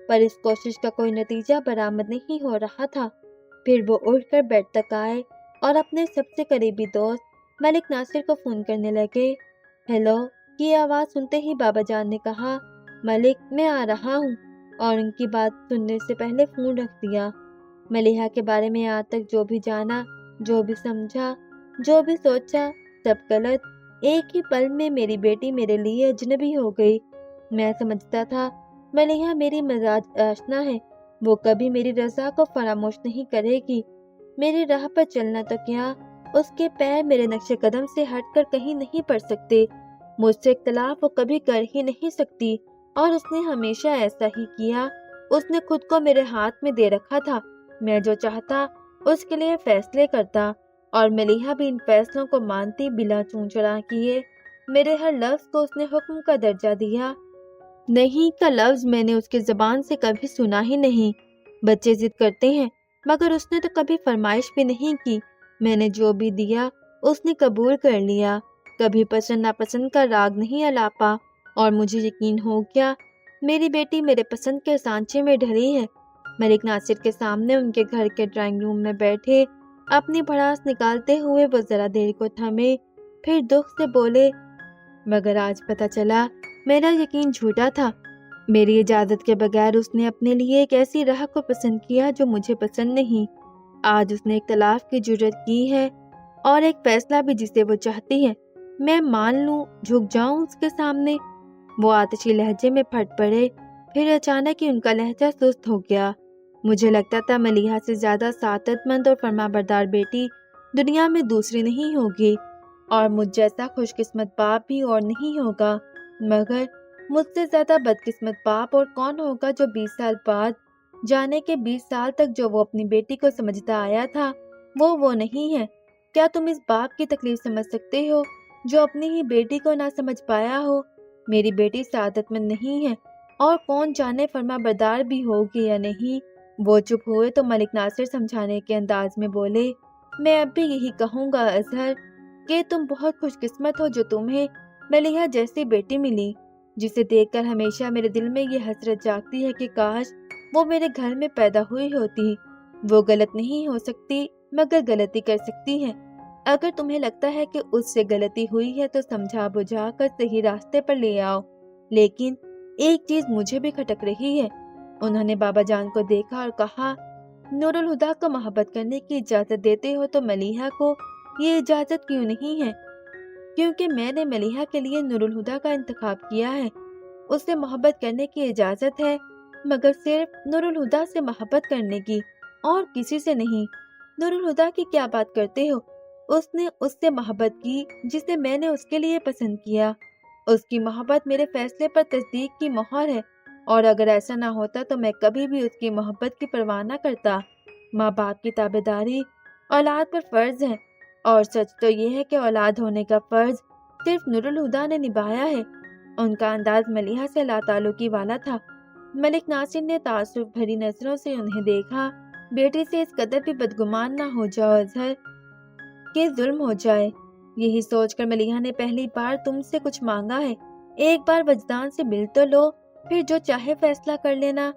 پر اس کوشش کا کوئی نتیجہ برآمد نہیں ہو رہا تھا۔ پھر وہ اٹھ کر بیڈ تک آئے اور اپنے سب سے قریبی دوست ملک ناصر کو فون کرنے لگے۔ ہیلو کی آواز سنتے ہی بابا جان نے کہا، ملک میں آ رہا ہوں، اور ان کی بات سننے سے پہلے فون رکھ دیا۔ ملیحہ کے بارے میں آج تک جو بھی جانا، جو بھی سمجھا، جو بھی سوچا، سب غلط۔ ایک ہی پل میں میری بیٹی میرے لیے اجنبی ہو گئی۔ میں سمجھتا تھا ملیحہ میری مزاج آشنا ہے، وہ کبھی میری رضا کو فراموش نہیں کرے گی۔ میری راہ پر چلنا تو کیا، اس کے پیر میرے نقش قدم سے ہٹ کر کہیں نہیں پڑ سکتے۔ مجھ سے اختلاف وہ کبھی کر ہی نہیں سکتی، اور اس نے ہمیشہ ایسا ہی کیا۔ اس نے خود کو میرے ہاتھ میں دے رکھا تھا، میں جو چاہتا اس کے لیے فیصلے کرتا، اور ملیحہ بھی ان فیصلوں کو مانتی بلا چون چرا کیے۔ میرے ہر لفظ کو اس نے حکم کا درجہ دیا، نہیں کا لفظ میں نے اس کی زبان سے کبھی سنا ہی نہیں۔ بچے ضد کرتے ہیں، مگر اس نے تو کبھی فرمائش بھی نہیں کی۔ میں نے جو بھی دیا اس نے قبول کر لیا، کبھی پسند ناپسند کا راگ نہیں الاپا، اور مجھے یقین ہو گیا میری بیٹی میرے پسند کے سانچے میں ڈھلی ہے۔ ملک ناصر کے سامنے ان کے گھر کے ڈرائنگ روم میں بیٹھے اپنی بھڑاس نکالتے ہوئے وہ ذرا دیر کو تھمے، پھر دکھ سے بولے، مگر آج پتہ چلا میرا یقین جھوٹا تھا۔ میری اجازت کے بغیر اس نے اپنے لیے ایک ایسی راہ کو پسند کیا جو مجھے پسند نہیں۔ آج اس نے ایک طلاق کی جرت کی ہے اور ایک فیصلہ بھی جسے وہ چاہتی ہے میں مان لوں، جھک جاؤں اس کے سامنے۔ وہ آتشی لہجے میں پھٹ پڑے، پھر اچانک ہی ان کا لہجہ سست ہو گیا۔ مجھے لگتا تھا ملیحہ سے زیادہ سعادت مند اور فرمانبردار بیٹی دنیا میں دوسری نہیں ہوگی، اور مجھ جیسا خوش قسمت باپ بھی اور نہیں ہوگا، مگر مجھ سے زیادہ بدقسمت باپ اور کون ہوگا جو 20 سال بعد، جانے کے 20 سال تک جو وہ اپنی بیٹی کو سمجھتا آیا تھا وہ نہیں ہے۔ کیا تم اس باپ کی تکلیف سمجھ سکتے ہو جو اپنی ہی بیٹی کو نہ سمجھ پایا ہو؟ میری بیٹی سعادت مند نہیں ہے، اور کون جانے فرمانبردار بھی ہوگی یا نہیں۔ وہ چپ ہوئے تو ملک ناصر سمجھانے کے انداز میں بولے، میں اب بھی یہی کہوں گا اظہر کہ تم بہت خوش قسمت ہو جو تمہیں ملیحہ جیسی بیٹی ملی، جسے دیکھ کر ہمیشہ میرے دل میں یہ حسرت جاگتی ہے کہ کاش وہ میرے گھر میں پیدا ہوئی ہوتی۔ وہ غلط نہیں ہو سکتی مگر غلطی کر سکتی ہے۔ اگر تمہیں لگتا ہے کہ اس سے غلطی ہوئی ہے تو سمجھا بجھا کر صحیح راستے پر لے آؤ، لیکن ایک چیز مجھے بھی کھٹک رہی ہے۔ انہوں نے بابا جان کو دیکھا اور کہا، نور الہدیٰ کو محبت کرنے کی اجازت دیتے ہو تو ملیحہ کو یہ اجازت کیوں نہیں ہے؟ کیونکہ میں نے ملیحہ کے لیے نور الہدیٰ کا انتخاب کیا ہے۔ اس سے محبت کرنے کی اجازت ہے، مگر صرف نور الہدیٰ سے محبت کرنے کی، اور کسی سے نہیں۔ نور الہدیٰ کی کیا بات کرتے ہو؟ اس نے اس سے محبت کی جسے میں نے اس کے لیے پسند کیا۔ اس کی محبت میرے فیصلے پر تصدیق کی مہر ہے، اور اگر ایسا نہ ہوتا تو میں کبھی بھی اس کی محبت کی پرواہ نہ کرتا۔ ماں باپ کی تابعداری اولاد پر فرض ہے، اور سچ تو یہ ہے کہ اولاد ہونے کا فرض صرف نور الہدیٰ نے نبھایا ہے۔ ان کا انداز ملیحہ سے لا تعلقی والا تھا۔ ملک ناصر نے تعصب بھری نظروں سے انہیں دیکھا۔ بیٹی سے اس قدر بھی بدگمان نہ ہو جاؤ اظہر کہ ظلم ہو جائے۔ یہی سوچ کر ملیحہ نے پہلی بار تم سے کچھ مانگا ہے۔ ایک بار وجدان سے مل تو لو، پھر جو چاہے فیصلہ کر لینا۔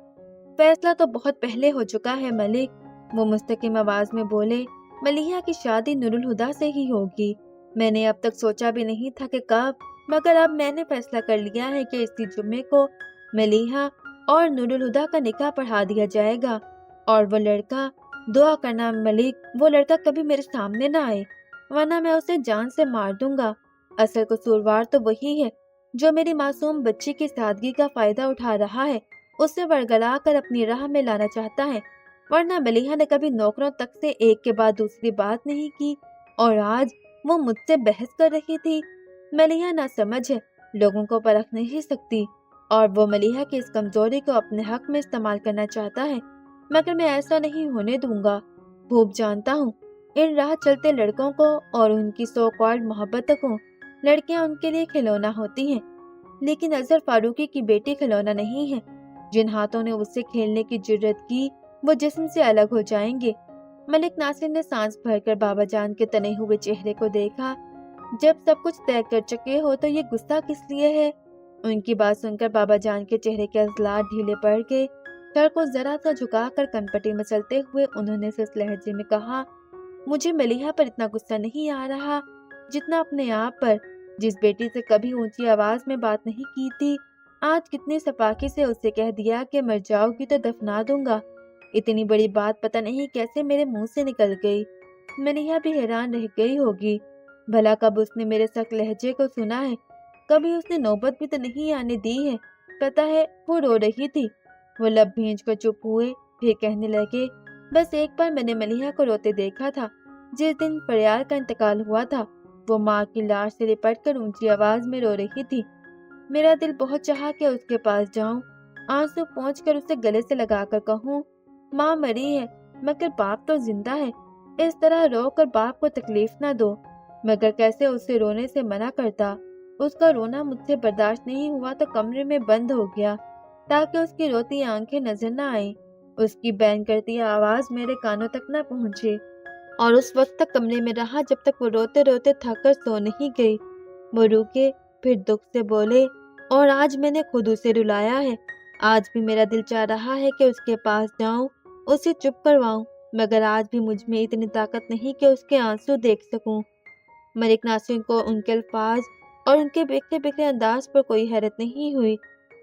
فیصلہ تو بہت پہلے ہو چکا ہے ملک، وہ مستقیم آواز میں بولے۔ ملیحہ کی شادی نور الہدیٰ سے ہی ہوگی۔ میں نے اب تک سوچا بھی نہیں تھا کہ کب، مگر اب میں نے فیصلہ کر لیا ہے کہ اسی جمعے کو ملیحہ اور نور الہدیٰ کا نکاح پڑھا دیا جائے گا، اور وہ لڑکا، دعا کرنا ملک، وہ لڑکا کبھی میرے سامنے نہ آئے، ورنہ میں اسے جان سے مار دوں گا۔ اصل قصوروار تو وہی ہے جو میری معصوم بچی کی سادگی کا فائدہ اٹھا رہا ہے، اسے ورگلا کر اپنی راہ میں لانا چاہتا ہے۔ ورنہ ملیحہ نے کبھی نوکروں تک سے ایک کے بعد دوسری بات نہیں کی، اور آج وہ مجھ سے بحث کر رہی تھی۔ ملیحہ نہ سمجھ ہے، لوگوں کو پرکھ نہیں سکتی، اور وہ ملیحہ کی اس کمزوری کو اپنے حق میں استعمال کرنا چاہتا ہے، مگر میں ایسا نہیں ہونے دوں گا۔ خوب جانتا ہوں ان راہ چلتے لڑکوں کو اور ان کی سو کالڈ محبتوں کو۔ لڑکیاں ان کے لیے کھلونا ہوتی ہیں، لیکن اظہر فاروقی کی بیٹی کھلونا نہیں ہے۔ جن ہاتھوں نے اس سے کھیلنے کی جرت کی وہ جسم سے الگ ہو جائیں گے۔ ملک ناصر نے سانس بھر کر بابا جان کے تنے ہوئے چہرے کو دیکھا۔ جب سب کچھ طے کر چکے ہو تو یہ غصہ کس لیے ہے؟ ان کی بات سن کر بابا جان کے چہرے کے عضلات ڈھیلے پڑ گئے۔ سر کو ذرا سا جھکا کر کنپٹی مسلتے ہوئے انہوں نے سست لہجے میں کہا، مجھے ملیحہ پر اتنا غصہ نہیں آ رہا جتنا اپنے آپ پر، جس بیٹی سے کبھی اونچی آواز میں بات نہیں کی تھی، آج کتنی صفاقی سے اسے کہہ دیا کہ مر جاؤ گی تو دفنا دوں گا۔ اتنی بڑی بات پتہ نہیں کیسے میرے منہ سے نکل گئی۔ ملیحہ بھی حیران رہ گئی ہوگی، بھلا کب اس نے میرے سخت لہجے کو سنا ہے؟ کبھی اس نے نوبت بھی تو نہیں آنے دی ہے۔ پتہ ہے وہ رو رہی تھی۔ وہ لب بھینچ کر چپ ہوئے، پھر کہنے لگے، بس ایک بار میں نے ملیحہ کو روتے دیکھا تھا، جس دن فریال کا انتقال ہوا تھا۔ وہ ماں کی لاش سے لپٹ کر اونچی آواز میں رو رہی تھی۔ میرا دل بہت چاہا کہ اس کے پاس جاؤں، آنسو پہنچ کر اسے گلے سے لگا کر کہوں، ماں مری ہے مگر باپ تو زندہ ہے، اس طرح رو کر باپ کو تکلیف نہ دو۔ مگر کیسے اسے رونے سے منع کرتا؟ اس کا رونا مجھ سے برداشت نہیں ہوا تو کمرے میں بند ہو گیا تاکہ اس کی روتی آنکھیں نظر نہ آئیں، اس کی بین کرتی آواز میرے کانوں تک نہ پہنچے، اور اس وقت تک کمرے میں رہا جب تک وہ روتے روتے تھک کر سو نہیں گئی۔ وہ رکے، پھر دکھ سے بولے، اور آج میں نے خود اسے رلایا ہے۔ آج بھی میرا دل چاہ رہا ہے کہ اس کے پاس جاؤں، اسے چپ کرواؤں، مگر آج بھی مجھ میں اتنی طاقت نہیں کہ اس کے آنسو دیکھ سکوں۔ ملک ناصر کو ان کے الفاظ اور ان کے بکھرے بکھرے انداز پر کوئی حیرت نہیں ہوئی،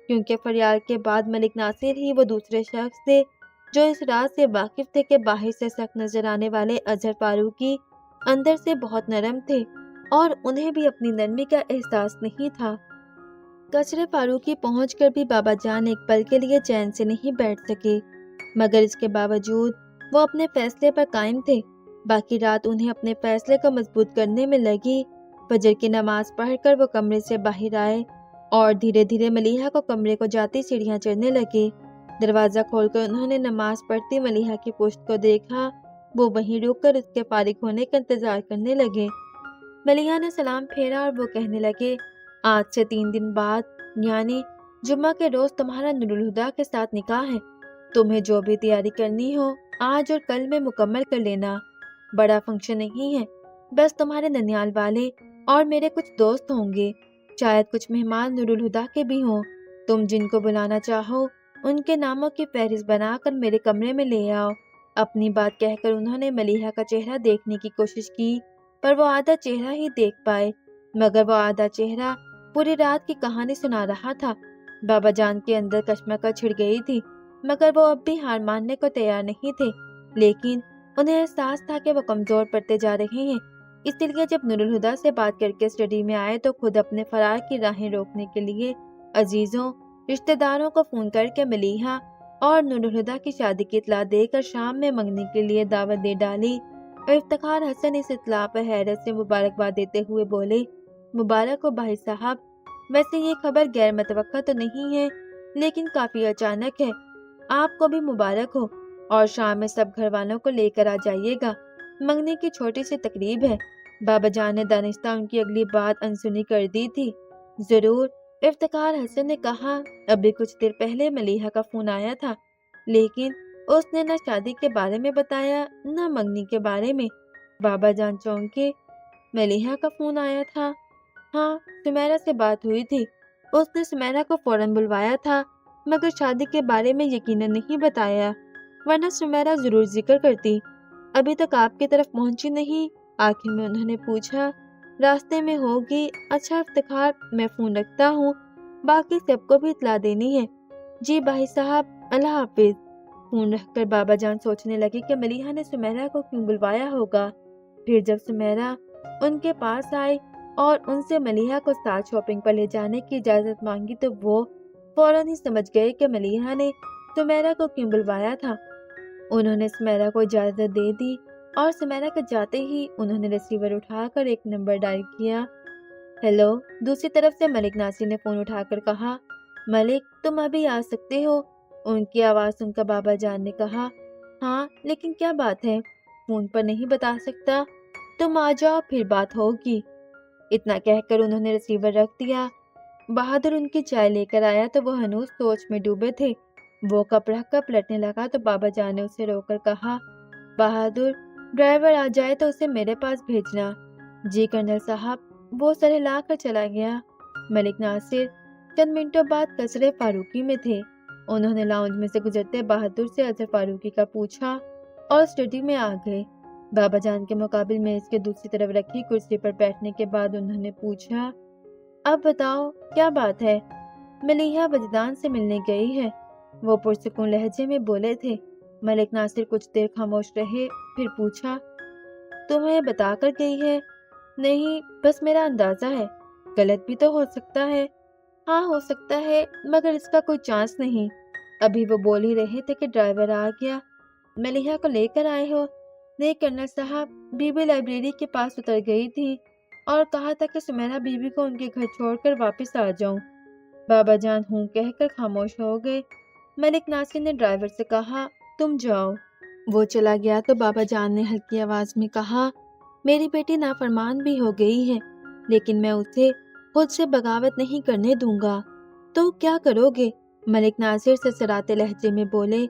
کیونکہ فریال کے بعد ملک ناصر ہی وہ دوسرے شخص تھے جو اس رات سے واقف تھے کہ باہر سے سخت نظر آنے والے اظہر فاروقی اندر سے بہت نرم تھے اور انہیں بھی اپنی نرمی کا احساس نہیں تھا۔ کچرے فاروقی پہنچ کر بھی بابا جان ایک پل کے لیے چین سے نہیں بیٹھ سکے، مگر اس کے باوجود وہ اپنے فیصلے پر قائم تھے۔ باقی رات انہیں اپنے فیصلے کو مضبوط کرنے میں لگی۔ فجر کی نماز پڑھ کر وہ کمرے سے باہر آئے اور دھیرے دھیرے ملیحہ کو کمرے کو جاتی سیڑھیاں چڑھنے لگے۔ دروازہ کھول کر انہوں نے نماز پڑھتی ملیحہ کی پشت کو دیکھا۔ وہ وہیں رک کر اس کے فارغ ہونے کا انتظار کرنے لگے۔ ملیحہ نے سلام پھیرا اور وہ کہنے لگے، آج سے 3 دن بعد یعنی جمعہ کے روز تمہارا نور الہدا کے ساتھ نکاح ہے۔ تمہیں جو بھی تیاری کرنی ہو آج اور کل میں مکمل کر لینا۔ بڑا فنکشن نہیں ہے، بس تمہارے ننیال والے اور میرے کچھ دوست ہوں گے، شاید کچھ مہمان نور الہدا کے بھی ہوں۔ تم جن کو بلانا چاہو ان کے ناموں کی فہرست بنا کر میرے کمرے میں لے آؤ۔ اپنی بات کہہ کر انہوں نے ملیحہ کا چہرہ دیکھنے کی کوشش کی، پر وہ آدھا چہرہ ہی دیکھ پائے، مگر وہ آدھا چہرہ پوری رات کی کہانی سنا رہا تھا۔ بابا جان کے اندر کشمکش چھڑ گئی تھی، مگر وہ اب بھی ہار ماننے کو تیار نہیں تھے، لیکن انہیں احساس تھا کہ وہ کمزور پڑتے جا رہے ہیں۔ اس لیے جب نور الہدا سے بات کر کے اسٹڈی میں آئے تو خود اپنے فرار کی راہیں روکنے کے لیے عزیزوں رشتہ داروں کو فون کر کے ملیحہ اور نور الہدا کی شادی کی اطلاع دے کر شام میں منگنی کے لیے دعوت دے ڈالی۔ اور افتخار حسن اس اطلاع پر حیرت سے مبارکباد دیتے ہوئے بولے، مبارک ہو بھائی صاحب، ویسے یہ خبر غیر متوقع تو نہیں ہے لیکن کافی اچانک ہے، آپ کو بھی مبارک ہو، اور شام میں سب گھر والوں کو لے کر آ جائیے گا، منگنی کی چھوٹی سی تقریب ہے۔ بابا جان نے دانستہ ان کی اگلی بات انسنی کر دی تھی۔ ضرور، افتخار حسن نے کہا، ابھی کچھ دیر پہلے ملیحہ کا فون آیا تھا، لیکن اس نے نہ شادی کے بارے میں بتایا نہ منگنی کے بارے میں۔ بابا جان چونکے، ملیحہ کا فون آیا تھا؟ ہاں، سمیرہ سے بات ہوئی تھی، اس نے سمیرہ کو فوراً بلوایا تھا، مگر شادی کے بارے میں یقیناً نہیں بتایا، ورنہ سمیرہ ضرور ذکر کرتی۔ ابھی تک آپ کی طرف پہنچی نہیں؟ آخر میں انہوں نے پوچھا۔ راستے میں ہوگی۔ اچھا افتخار، میں فون رکھتا ہوں، باقی سب کو بھی اطلاع دینی ہے۔ جی بھائی صاحب، اللہ حافظ۔ فون رکھ کر بابا جان سوچنے لگے کہ ملیحہ نے سمیرہ کو کیوں بلوایا ہوگا۔ پھر جب سمیرہ ان کے پاس آئی اور ان سے ملیحہ کو ساتھ شاپنگ پر لے جانے کی اجازت مانگی تو وہ فوراً ہی سمجھ گئے کہ ملیحہ نے سمیرہ کو کیوں بلوایا تھا۔ انہوں نے سمیرہ کو اجازت دے دی اور سمیرہ کے جاتے ہی انہوں نے ریسیور اٹھا کر ایک نمبر ڈائل کیا۔ ہیلو، دوسری طرف سے ملک ناصر نے فون اٹھا کر کہا، ملک تم ابھی آ سکتے ہو؟ ان کی آواز سن کر بابا جان نے کہا، ہاں لیکن کیا بات ہے؟ فون پر نہیں بتا سکتا، تم آ جاؤ پھر بات ہوگی۔ اتنا کہہ کر انہوں نے ریسیور رکھ دیا۔ بہادر ان کی چائے لے کر آیا تو وہ ہنوز سوچ میں ڈوبے تھے۔ وہ کپ رکھ کر پلٹنے لگا تو بابا جان نے اسے روک کر کہا، بہادر ڈرائیور آ جائے تو اسے میرے پاس بھیجنا۔ جی کرنل صاحب۔ وہ سر ہلا کر چلا گیا۔ ملک ناصر چند منٹوں بعد کچرے فاروقی میں تھے۔ انہوں نے لاؤنج میں سے گزرتے بہادر سے اظہر فاروقی کا پوچھا اور اسٹڈی میں آ گئے۔ بابا جان کے مقابل میز کے دوسری طرف رکھی کرسی پر بیٹھنے کے بعد انہوں نے پوچھا، اب بتاؤ کیا بات ہے؟ ملیحہ وجدان سے ملنے گئی ہے، وہ پرسکون لہجے میں بولے تھے۔ ملک ناصر کچھ دیر خاموش رہے، پھر پوچھا، تمہیں بتا کر گئی ہے؟ نہیں، بس میرا اندازہ ہے، غلط بھی تو ہو سکتا ہے۔ ہاں ہو سکتا ہے، مگر اس کا کوئی چانس نہیں۔ ابھی وہ بول ہی رہے تھے کہ ڈرائیور آ گیا۔ ملیحہ کو لے کر آئے ہو؟ نہیں کرنل صاحب، بی بی لائبریری کے پاس اتر گئی تھی اور کہا تھا کہ سمیرہ بی بی کو ان کے گھر چھوڑ کر واپس آ جاؤں۔ بابا جان ہوں کہہ کر خاموش ہو گئے۔ ملک ناصر نے ڈرائیور سے کہا، تم جاؤ۔ وہ چلا گیا تو بابا جان نے ہلکی آواز میں کہا، میری بیٹی نافرمان بھی ہو گئی ہے، لیکن میں اسے خود سے بغاوت نہیں کرنے دوں گا۔ تو کیا کرو گے؟ ملک ناصر سرسراتے لہجے میں بولے،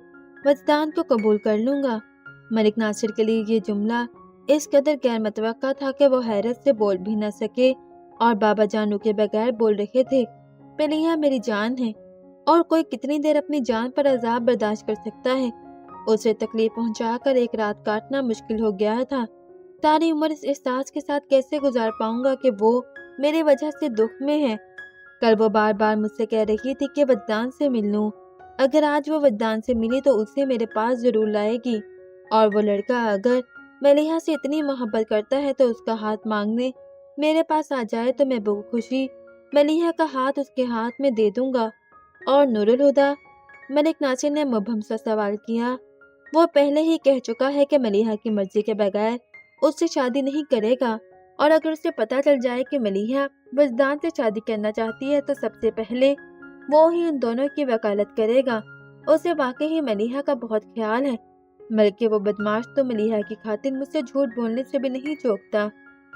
وجدان کو قبول کر لوں گا۔ ملک ناصر کے لیے یہ جملہ اس قدر غیر متوقع تھا کہ وہ حیرت سے بول بھی نہ سکے اور بابا جان رکے بغیر بول رہے تھے، ملیحہ میری جان ہے اور کوئی کتنی دیر اپنی جان پر عذاب برداشت کر سکتا ہے؟ اسے تکلیف پہنچا کر ایک رات کاٹنا مشکل ہو گیا تھا۔ ساری عمر اس احساس کے ساتھ کیسے گزار پاؤں گا کہ وہ میری وجہ سے دکھ میں ہے۔ کل وہ بار بار مجھ سے کہہ رہی تھی کہ وجدان سے مل لوں۔ اگر آج وہ وجدان سے ملی تو اسے میرے پاس ضرور لائے گی، اور وہ لڑکا اگر ملیحہ سے اتنی محبت کرتا ہے تو اس کا ہاتھ مانگنے میرے پاس آ جائے تو میں بخوشی ملیحہ کا ہاتھ اس کے ہاتھ میں دے دوں گا۔ اور نور الہدیٰ؟ ملک ناصر نے مبہم سا سوال کیا۔ وہ پہلے ہی کہہ چکا ہے کہ ملیحہ کی مرضی کے بغیر اس سے شادی نہیں کرے گا، اور اگر اسے پتہ چل جائے کہ ملیحہ وجدان سے شادی کرنا چاہتی ہے تو سب سے پہلے وہ ہی ان دونوں کی وکالت کرے گا۔ اسے واقعی ملیحہ کا بہت خیال ہے، بلکہ وہ بدماش تو ملیحہ کی خاطر مجھ سے جھوٹ بولنے سے بھی نہیں چوکتا۔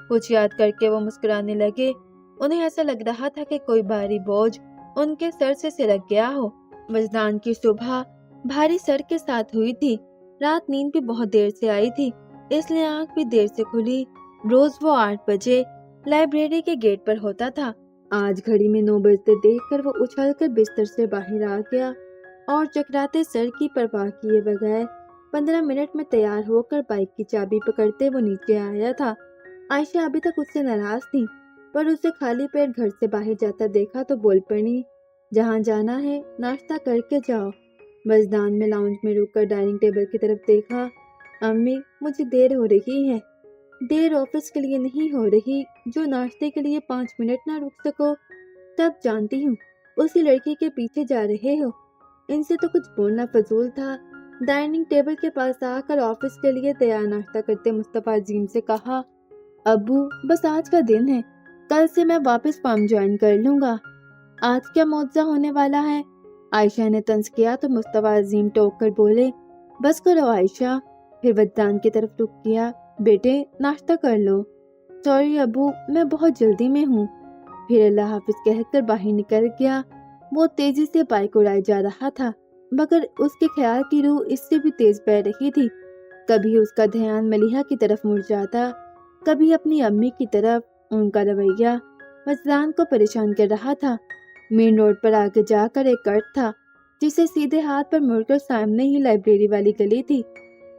کچھ یاد کر کے وہ مسکرانے لگے۔ انہیں ایسا لگ رہا تھا کہ کوئی بھاری بوجھ ان کے سر سے سرک گیا ہو۔ وجدان کی صبح بھاری سر کے ساتھ ہوئی تھی۔ رات نیند بھی بہت دیر سے آئی تھی، اس لیے آنکھ بھی دیر سے کھلی۔ روز وہ 8 بجے لائبریری کے گیٹ پر ہوتا تھا۔ آج گھڑی میں 9 بجتے دیکھ کر وہ اچھل کر بستر سے باہر آ گیا اور چکراتے سر کی پرواہ کیے بغیر 15 منٹ میں تیار ہو کر بائک کی چابی پکڑتے وہ نیچے آیا تھا۔ عائشہ ابھی تک اس سے ناراض تھی، پر اسے خالی پیٹ گھر سے باہر جاتا دیکھا تو بول پڑی، جہاں جانا ہے ناشتہ کر کے جاؤ۔ وجدان میں لاؤنج میں رک کر ڈائننگ ٹیبل کی طرف دیکھا۔ امی، مجھے دیر ہو رہی ہے۔ دیر آفس کے لیے نہیں ہو رہی جو ناشتے کے لیے 5 منٹ نہ رک سکو۔ تب جانتی ہوں اسی لڑکی کے پیچھے جا رہے ہو۔ ان سے تو کچھ بولنا فضول تھا۔ ڈائننگ ٹیبل کے پاس آ کر آفس کے لیے تیار ناشتہ کرتے مصطفیٰ عظیم سے کہا، ابو بس آج کا دن ہے، کل سے میں واپس فارم جوائن کر لوں گا۔ آج کیا معجزہ ہونے والا ہے؟ عائشہ نے طنز کیا تو مصطفیٰ عظیم ٹوک کر بولے، بس کرو عائشہ۔ پھر وجدان کی طرف رخ کیا، بیٹے ناشتہ کر لو۔ سوری ابو، میں بہت جلدی میں ہوں۔ پھر اللہ حافظ کہہ کر باہر نکل گیا۔ وہ تیزی سے بائک اڑائے جا رہا تھا، مگر اس کے خیال کی روح اس سے بھی تیز بہ رہی تھی۔ کبھی اس کا دھیان ملیحہ کی طرف مڑ جاتا، کبھی اپنی امی کی طرف۔ ان کا رویہ وجدان کو پریشان کر رہا تھا۔ مین روڈ پر آگے جا کر ایک کٹ تھا جسے سیدھے ہاتھ پر مڑ کر سامنے ہی لائبریری والی گلی تھی۔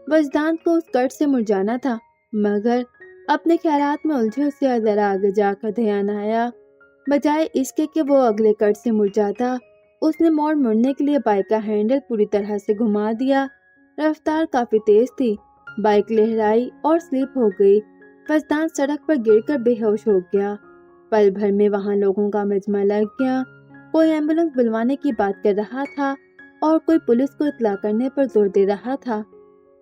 وجدان کو اس کٹ سے مڑ جانا تھا، مگر اپنے خیالات میں الجھے اسے ذرا آگے جا کر دھیان آیا، بجائے اس کے کہ وہ اگلے کٹ سے مڑ جاتا، اس نے مڑنے کے لیے بائک کا ہینڈل پوری طرح سے گھما دیا۔ رفتار کافی تیز تھی، بائک لہرائی اور سلپ ہو گئی۔ وجدان سڑک پر گر کر بے ہوش ہو گیا۔ پل بھر میں وہاں لوگوں کا مجمع لگ گیا۔ کوئی ایمبولینس بلوانے کی بات کر رہا تھا اور کوئی پولیس کو اطلاع کرنے پر زور دے رہا تھا۔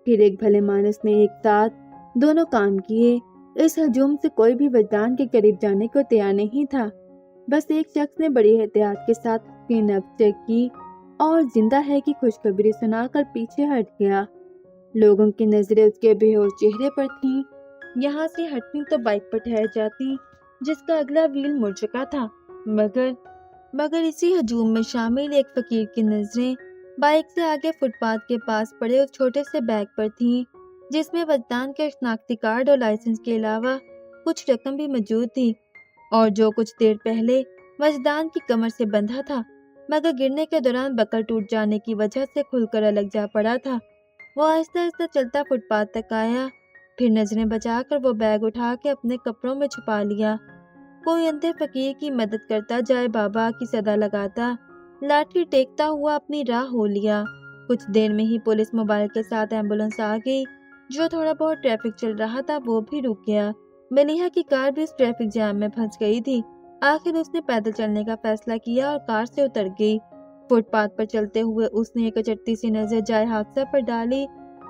پھر ایک بھلے مانس نے ایک ساتھ دونوں کام کیے۔ اس ہجوم سے کوئی بھی وجدان کے قریب جانے کو تیار نہیں تھا۔ بس ایک شخص نے بڑی احتیاط کے ساتھ اس کی نبض چیک کی اور زندہ ہے کی خوشخبری سنا کر پیچھے ہٹ گیا۔ لوگوں کی نظریں اس کے بے ہوش چہرے پر تھیں۔ یہاں سے ہٹتی تو بائک پر ٹھہر جاتی جس کا اگلا ویل مڑ چکا تھا، مگر اسی ہجوم میں شامل ایک فقیر کی نظریں بائک سے آگے فٹ پاتھ کے پاس پڑے اس چھوٹے سے بیگ پر تھیں جس میں وجدان کے شناختی کارڈ اور لائسنس کے علاوہ کچھ رقم بھی موجود تھی، اور جو کچھ دیر پہلے وجدان کی کمر سے بندھا تھا مگر گرنے کے دوران بکل ٹوٹ جانے کی وجہ سے کھل کر الگ جا پڑا تھا۔ وہ آہستہ آہستہ چلتا فٹ پاتھ تک آیا، پھر نظریں بچا کر وہ بیگ اٹھا کے اپنے کپڑوں میں چھپا لیا۔ کوئی اندھے فقیر کی مدد کرتا جائے بابا کی صدا لگاتا، لاٹھی ٹیکتا ہوا اپنی راہ ہو لیا۔ کچھ دیر میں ہی پولیس موبائل کے ساتھ ایمبولینس آ گئی۔ جو تھوڑا بہت ٹریفک چل رہا تھا وہ بھی رک گیا۔ ملیحہ کی کار بھی اس ٹریفک جام میں پھنس گئی تھی۔ آخر اس نے پیدل چلنے کا فیصلہ کیا اور کار سے اتر گئی۔ فٹ پاتھ پر چلتے ہوئے اس نے ایک اچٹتی سی نظر جائے حادثہ پر ڈالی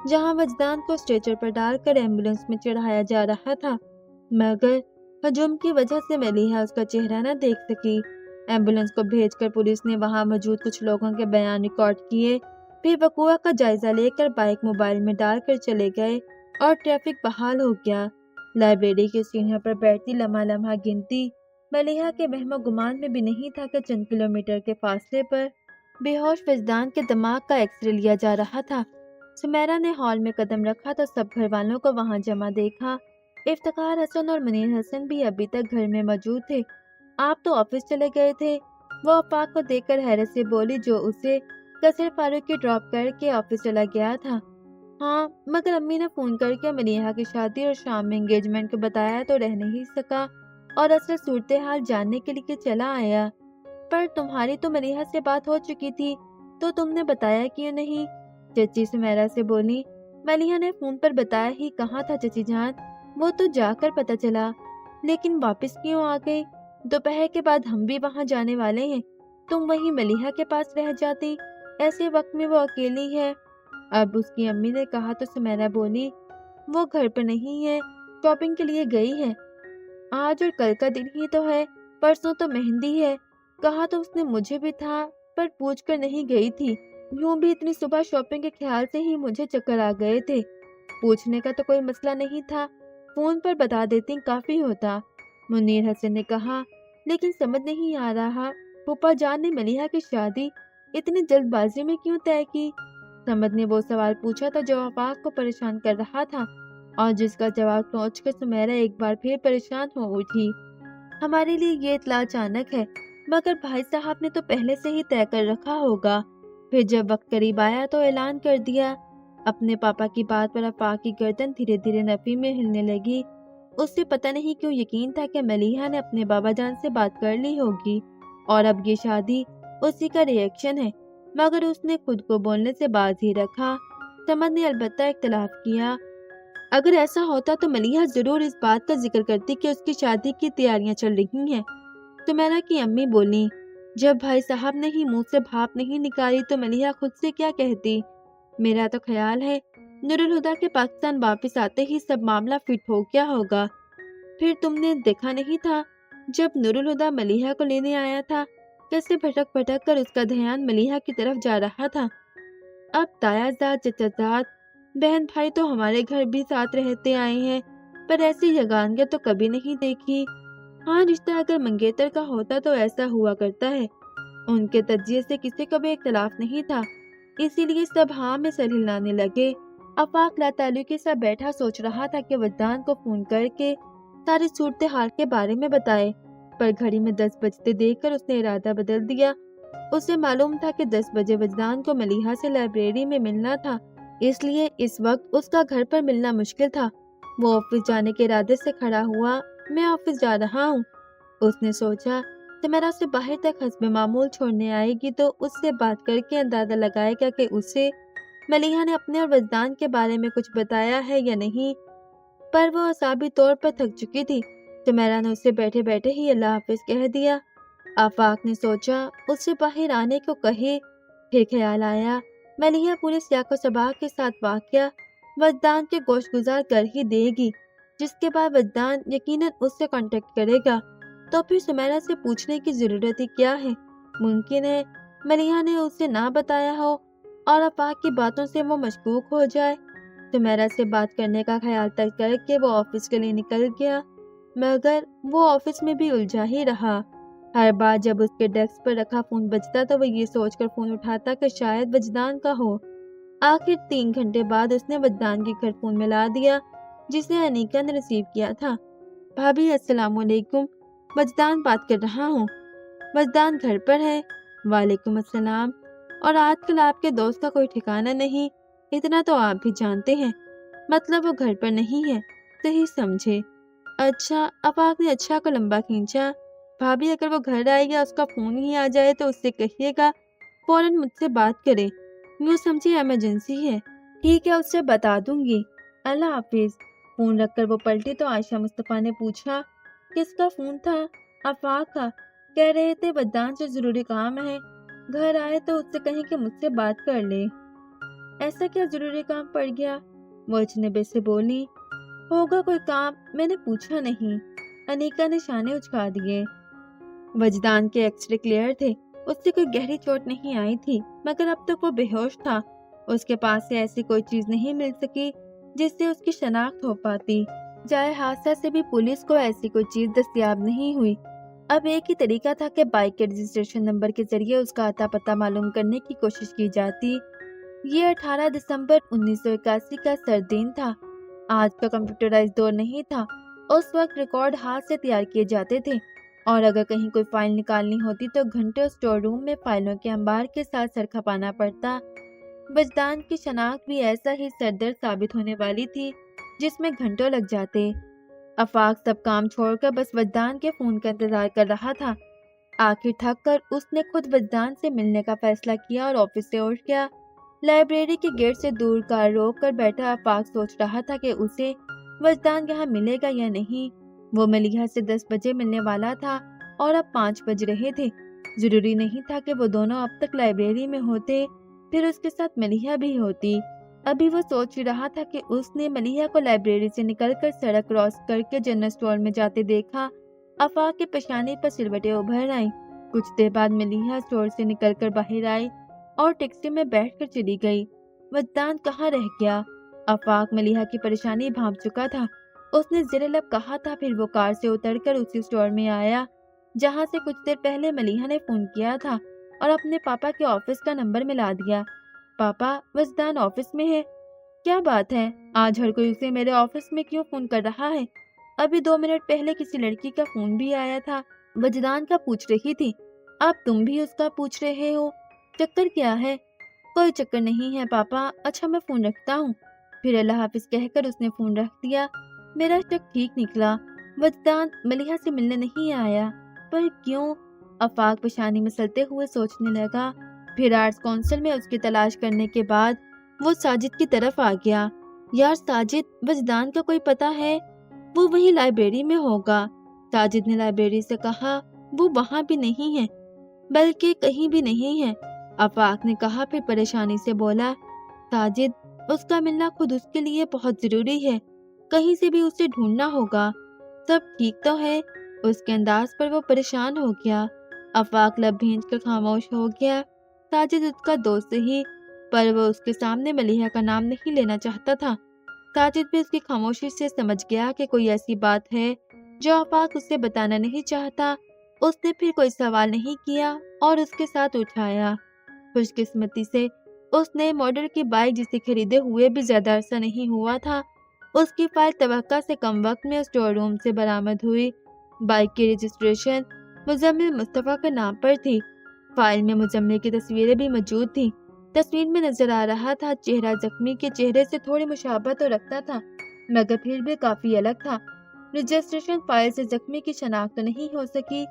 جہاں وجدان کو اسٹریچر پر ڈال کر ایمبولینس میں چڑھایا جا رہا تھا، مگر ہجوم کی وجہ سے ملیحہ اس کا چہرہ نہ دیکھ سکی۔ ایمبولینس کو بھیج کر پولیس نے وہاں موجود کچھ لوگوں کے بیان ریکارڈ کیے، پھر وقوع کا جائزہ لے کر بائک موبائل میں ڈال کر چلے گئے اور ٹریفک بحال ہو گیا۔ لائبریری کے سینئر پر بیٹھتی لمحہ لمحہ گنتی ملیحہ کے وہم و گمان میں بھی نہیں تھا کہ چند کلومیٹر کے فاصلے پر بے ہوش وجدان کے دماغ کا ایکس رے لیا جا رہا تھا۔ سمیرا نے ہال میں قدم رکھا تو سب گھر والوں کو وہاں جمع دیکھا۔ افتخار حسن اور منیر حسن بھی ابھی تک گھر میں موجود تھے۔ آپ تو آفس چلے گئے تھے، وہ آفاق کو دیکھ کر حیرت سے بولی جو اسے قصر فاروقی ڈراپ کر کے آفس چلا گیا تھا۔ ہاں، مگر امی نے فون کر کے ملیحہ کی شادی اور شام میں انگیجمنٹ کو بتایا تو رہ نہیں سکا۔ اور اصل صورتحال جاننے کے لیے چلا آیا۔ پر تمہاری تو ملیحہ سے بات ہو چکی تھی تو تم نے بتایا کیوں نہیں؟ چچی سمیرا سے بولی۔ ملیحہ نے فون پر بتایا ہی کہاں تھا چچی جان، وہ تو جا کر پتہ چلا، لیکن واپس کیوں آ گئی؟ دوپہر کے بعد ہم بھی وہاں جانے والے ہیں، تم وہیں ملیحہ کے پاس رہ جاتی، ایسے وقت میں وہ اکیلی ہے۔ اب اس کی امی نے کہا تو سمیرا بولی، وہ گھر پر نہیں ہے، شاپنگ کے لیے گئی ہے، آج اور کل کا دن ہی تو ہے، پرسوں تو مہندی ہے۔ کہا تو اس نے مجھے بھی تھا پر پوچھ کر نہیں گئی تھی، یوں بھی اتنی صبح شاپنگ کے خیال سے ہی مجھے چکر آ گئے تھے، پوچھنے کا تو کوئی مسئلہ نہیں تھا، فون پر بتا دیتی کافی ہوتا، منیر حسن نے کہا۔ لیکن سمجھ نہیں آ رہا پھوپھا جان نے ملیحہ کی شادی اتنی جلد بازی میں کیوں طے کی؟ سمد نے وہ سوال پوچھا تھا جو آفاق کو پریشان کر رہا تھا، اور جس کا جواب سوچ کر سمیرا ایک بار پھر پریشان ہو اٹھی۔ ہمارے لیے یہ اطلاع اچانک ہے، مگر بھائی صاحب نے تو پہلے سے ہی طے کر رکھا ہوگا، پھر جب وقت قریب آیا تو اعلان کر دیا۔ اپنے پاپا کی بات پر آفاق کی گردن دھیرے دھیرے نفی میں ہلنے لگی۔ اس سے پتہ نہیں کیوں یقین تھا کہ ملیحہ نے اپنے بابا جان سے بات کر لی ہوگی اور اب یہ شادی اسی کا ری ایکشن ہے، مگر اس نے خود کو بولنے سے باز ہی رکھا۔ سمد نے البتہ اختلاف کیا، اگر ایسا ہوتا تو ملیحہ ضرور اس بات کا ذکر کرتی کہ اس کی شادی کی تیاریاں چل رہی ہیں۔ سمیرا کی امی بولی، جب بھائی صاحب نے ہی منہ سے بھاپ نہیں نکالی تو ملیحہ خود سے کیا کہتی؟ میرا تو خیال ہے نور الہدیٰ کے پاکستان واپس آتے ہی سب معاملہ فٹ ہو گیا ہوگا۔ پھر تم نے دیکھا نہیں تھا جب نور الہدیٰ ملیحہ کو لینے آیا تھا کیسے بھٹک بھٹک کر اس کا دھیان ملیحہ کی طرف جا رہا تھا۔ اب تایا زاد، چچا زاد، بہن بھائی تو ہمارے گھر بھی ساتھ رہتے آئے ہیں، پر ایسی یگانگیت تو کبھی نہیں دیکھی۔ ہاں، رشتہ اگر منگیتر کا ہوتا تو ایسا ہوا کرتا ہے، ان کے تجزیے سے کسی کو بھی اختلاف نہیں تھا، اسی لیے سب ہاں میں سر ہلانے لگے۔ آفاق لا تعلقی سا بیٹھا سوچ رہا تھا کہ وجدان کو فون کر کے ساری صورتحال کے بارے میں بتائے، پر گھڑی میں 10 بجتے دیکھ کر اس نے ارادہ بدل دیا۔ اسے معلوم تھا کہ 10 بجے وجدان کو ملیحہ سے لائبریری میں ملنا تھا، اس لیے اس وقت اس کا گھر پر ملنا مشکل تھا۔ وہ آفس جانے کے ارادے سے کھڑا ہوا۔ میں آفس جا رہا ہوں، اس نے سوچا، سمیرا سے باہر تک حسب معمول چھوڑنے آئے گی تو اس سے بات کر کے اندازہ لگائے گا کہ اسے ملیحہ نے اپنے اور وجدان کے بارے میں کچھ بتایا ہے یا نہیں، پر وہ اعصابی طور پر تھک چکی تھی۔ سمیرا نے اسے بیٹھے بیٹھے ہی اللہ حافظ کہہ دیا۔ آفاق نے سوچا اس سے باہر آنے کو کہے، پھر خیال آیا ملیحہ پورے سیاق و سباق کے ساتھ واقعہ وجدان کے گوش گزار کر ہی دے گی، جس کے بعد وجدان یقیناً اس سے کانٹیکٹ کرے گا، تو پھر سمیرا سے پوچھنے کی ضرورت ہی کیا ہے؟ ممکن ہے ملیحہ نے اسے نہ بتایا ہو اور آفاق کی باتوں سے وہ مشکوک ہو جائے۔ سمیرا سے بات کرنے کا خیال تک کر کے وہ آفس کے لیے نکل گیا، مگر وہ آفس میں بھی الجھا ہی رہا۔ ہر بار جب اس کے ڈیسک پر رکھا فون بجتا تو وہ یہ سوچ کر فون اٹھاتا کہ شاید وجدان کا ہو۔ آخر 3 گھنٹے بعد اس نے وجدان کے گھر فون ملا دیا، جسے انیکا نے ریسیو کیا تھا۔ بھابھی السلام علیکم، وجدان بات کر رہا ہوں۔ وجدان گھر پر ہے؟ وعلیکم السلام، اور آج کل آپ کے دوست کا کوئی ٹھکانہ نہیں، اتنا تو آپ بھی جانتے ہیں، مطلب وہ گھر پر نہیں ہے، صحیح سمجھے؟ اچھا، آفاق نے اچھا کو لمبا کھینچا۔ بھابھی اگر وہ گھر آئے گا اس کا فون ہی آ جائے تو اس سے کہیے گا فوراً مجھ سے بات کرے، یوں سمجھے ایمرجنسی ہے۔ ٹھیک ہے، اس سے بتا دوں گی، اللہ حافظ۔ فون رکھ کر وہ پلٹی تو عائشہ مصطفیٰ نے پوچھا، کس کا فون تھا؟ آفاق کا، کہہ رہے تھے وجدان سے ضروری کام ہے، گھر آئے تو اس سے کہیں کہ مجھ سے بات کر لے۔ ایسا کیا ضروری کام پڑ گیا؟ وہ اجنبی سے بولی، ہوگا کوئی کام، میں نے پوچھا نہیں۔ انیکا نے شانے اچکا دیے۔ وجدان کے ایکس رے کلیئر تھے، اس سے کوئی گہری چوٹ نہیں آئی تھی، مگر اب تک وہ بے ہوش تھا، اس کے پاس سے ایسی کوئی چیز نہیں مل سکی جس سے اس کی شناخت ہو پاتی، جائے حادثہ سے بھی پولیس کو ایسی کوئی چیز دستیاب نہیں ہوئی۔ اب ایک ہی طریقہ تھا کہ بائک کے رجسٹریشن نمبر کے ذریعے اس کا اتا پتہ معلوم کرنے کی کوشش کی جاتی۔ یہ 18 دسمبر 1981 کا سردین تھا۔ آج کا کمپیوٹرائز دور نہیں تھا، اس وقت ریکارڈ ہاتھ سے تیار کیے جاتے تھے، اور اگر کہیں کوئی فائل نکالنی ہوتی تو گھنٹوں اسٹور روم میں فائلوں کے انبار کے ساتھ سر کھپانا پڑتا۔ وجدان کی شناخت بھی ایسا ہی سردرد ثابت ہونے والی تھی جس میں گھنٹوں لگ جاتے۔ آفاق سب کام چھوڑ کر بس وجدان کے فون کا انتظار کر رہا تھا۔ آخر تھک کر اس نے خود وجدان سے ملنے کا فیصلہ کیا اور آفس سے اٹھ گیا۔ لائبریری کے گیٹ سے دور کار روک کر بیٹھا آفاق سوچ رہا تھا کہ اسے وجدان یہاں ملے گا یا نہیں۔ وہ ملیحہ سے 10 بجے ملنے والا تھا اور اب 5 بج رہے تھے۔ ضروری نہیں تھا کہ وہ دونوں اب تک لائبریری میں ہوتے، پھر اس کے ساتھ ملیحہ بھی ہوتی۔ ابھی وہ سوچ رہا تھا کہ اس نے ملیحہ کو لائبریری سے نکل کر سڑک کراس کر کے جنرل اسٹور میں جاتے دیکھا۔ آفاق کے پیشانی پر سلوٹیں ابھر آئیں۔ کچھ دیر بعد ملیحہ اسٹور سے نکل کر باہر آئی اور ٹیکسی میں بیٹھ کر چلی گئی۔ وجدان کہاں رہ گیا؟ آفاق ملیحہ کی پریشانی بھانپ چکا تھا۔ اس نے زیر لب کہا تھا، پھر وہ کار سے اتر کر اسی اسٹور میں آیا جہاں سے کچھ دیر پہلے ملیحہ نے فون کیا تھا اور اپنے پاپا کے آفس کا نمبر ملا دیا۔ پاپا، وجدان آفس میں ہے؟ کیا بات ہے؟ آج ہر کوئی اسے میرے آفس میں کیوں فون کر رہا ہے؟ ابھی 2 منٹ پہلے کسی لڑکی کا فون بھی آیا تھا، وجدان کا پوچھ رہی تھی۔ اب تم بھی اس کا پوچھ رہے ہو؟ چکر کیا ہے؟ کوئی چکر نہیں ہے پاپا، اچھا میں فون رکھتا ہوں۔ پھر اللہ حافظ کہہ کر اس نے فون رکھ دیا۔ میرا شک ٹھیک نکلا، وجدان ملیحہ سے ملنے نہیں آیا، پر کیوں؟ آفاق پیشانی مسلتے ہوئے سوچنے لگا۔ پھر آرٹس کونسل میں اس کی تلاش کرنے کے بعد وہ ساجد کی طرف آ گیا۔ یار ساجد، وجدان کا کوئی پتہ ہے؟ وہ وہی لائبریری میں ہوگا۔ ساجد نے لائبریری سے کہا۔ وہ وہاں بھی نہیں ہے، بلکہ کہیں بھی نہیں ہے، آفاق نے کہا، پھر پریشانی سے بولا۔ ساجد، اس کا ملنا خود اس کے لیے بہت ضروری ہے، کہیں سے بھی اسے ڈھونڈنا ہوگا۔ سب ٹھیک تو ہے؟ اس کے انداز پر وہ پریشان ہو گیا۔ آفاق لب بھینچ کر خاموش ہو گیا۔ ساجد اس کا دوست ہی، پر وہ اس کے سامنے ملیحہ کا نام نہیں لینا چاہتا تھا۔ ساجد بھی اس کی خاموشی سے سمجھ گیا کہ کوئی ایسی بات ہے جو آفاق اسے بتانا نہیں چاہتا۔ اس نے پھر کوئی سوال نہیں کیا اور اس کے ساتھ اٹھایا۔ خوش قسمتی سے اس نئے ماڈل کی بائک جسے خریدے ہوئے بھی زیادہ عرصہ نہیں ہوا تھا، اس کی فائل توقع سے کم وقت میں اسٹور روم سے برآمد ہوئی۔ بائک کی رجسٹریشن مزمل مصطفیٰ کے نام پر تھی۔ فائل میں مزمل کی تصویریں بھی موجود تھیں۔ تصویر میں نظر آ رہا تھا چہرہ زخمی کے چہرے سے تھوڑی مشابہت تو رکھتا تھا، مگر پھر بھی کافی الگ تھا۔ رجسٹریشن فائل سے زخمی کی شناخت تو نہیں ہو سکی،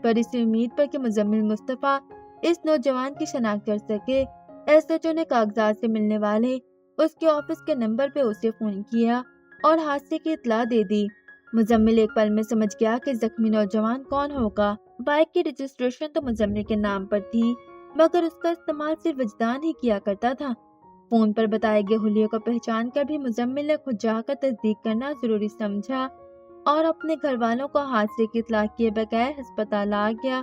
پر اس امید پر کہ مزمل مصطفیٰ اس نوجوان کی شناخت کر سکے، ایس ایچ او نے کاغذات سے ملنے والے اس کے آفس کے نمبر پہ اسے فون کیا اور حادثے کی اطلاع دے دی۔ مزمل ایک پل میں سمجھ گیا کہ زخمی نوجوان کون ہوگا۔ بائک کی رجسٹریشن تو مزمل کے نام پر تھی، مگر اس کا استعمال صرف وجدان ہی کیا کرتا تھا۔ فون پر بتائے گئے حلیے کو پہچان کر بھی مزمل نے خود جا کر تصدیق کرنا ضروری سمجھا اور اپنے گھر والوں کو حادثے کی اطلاع کیے بغیر ہسپتال آ گیا،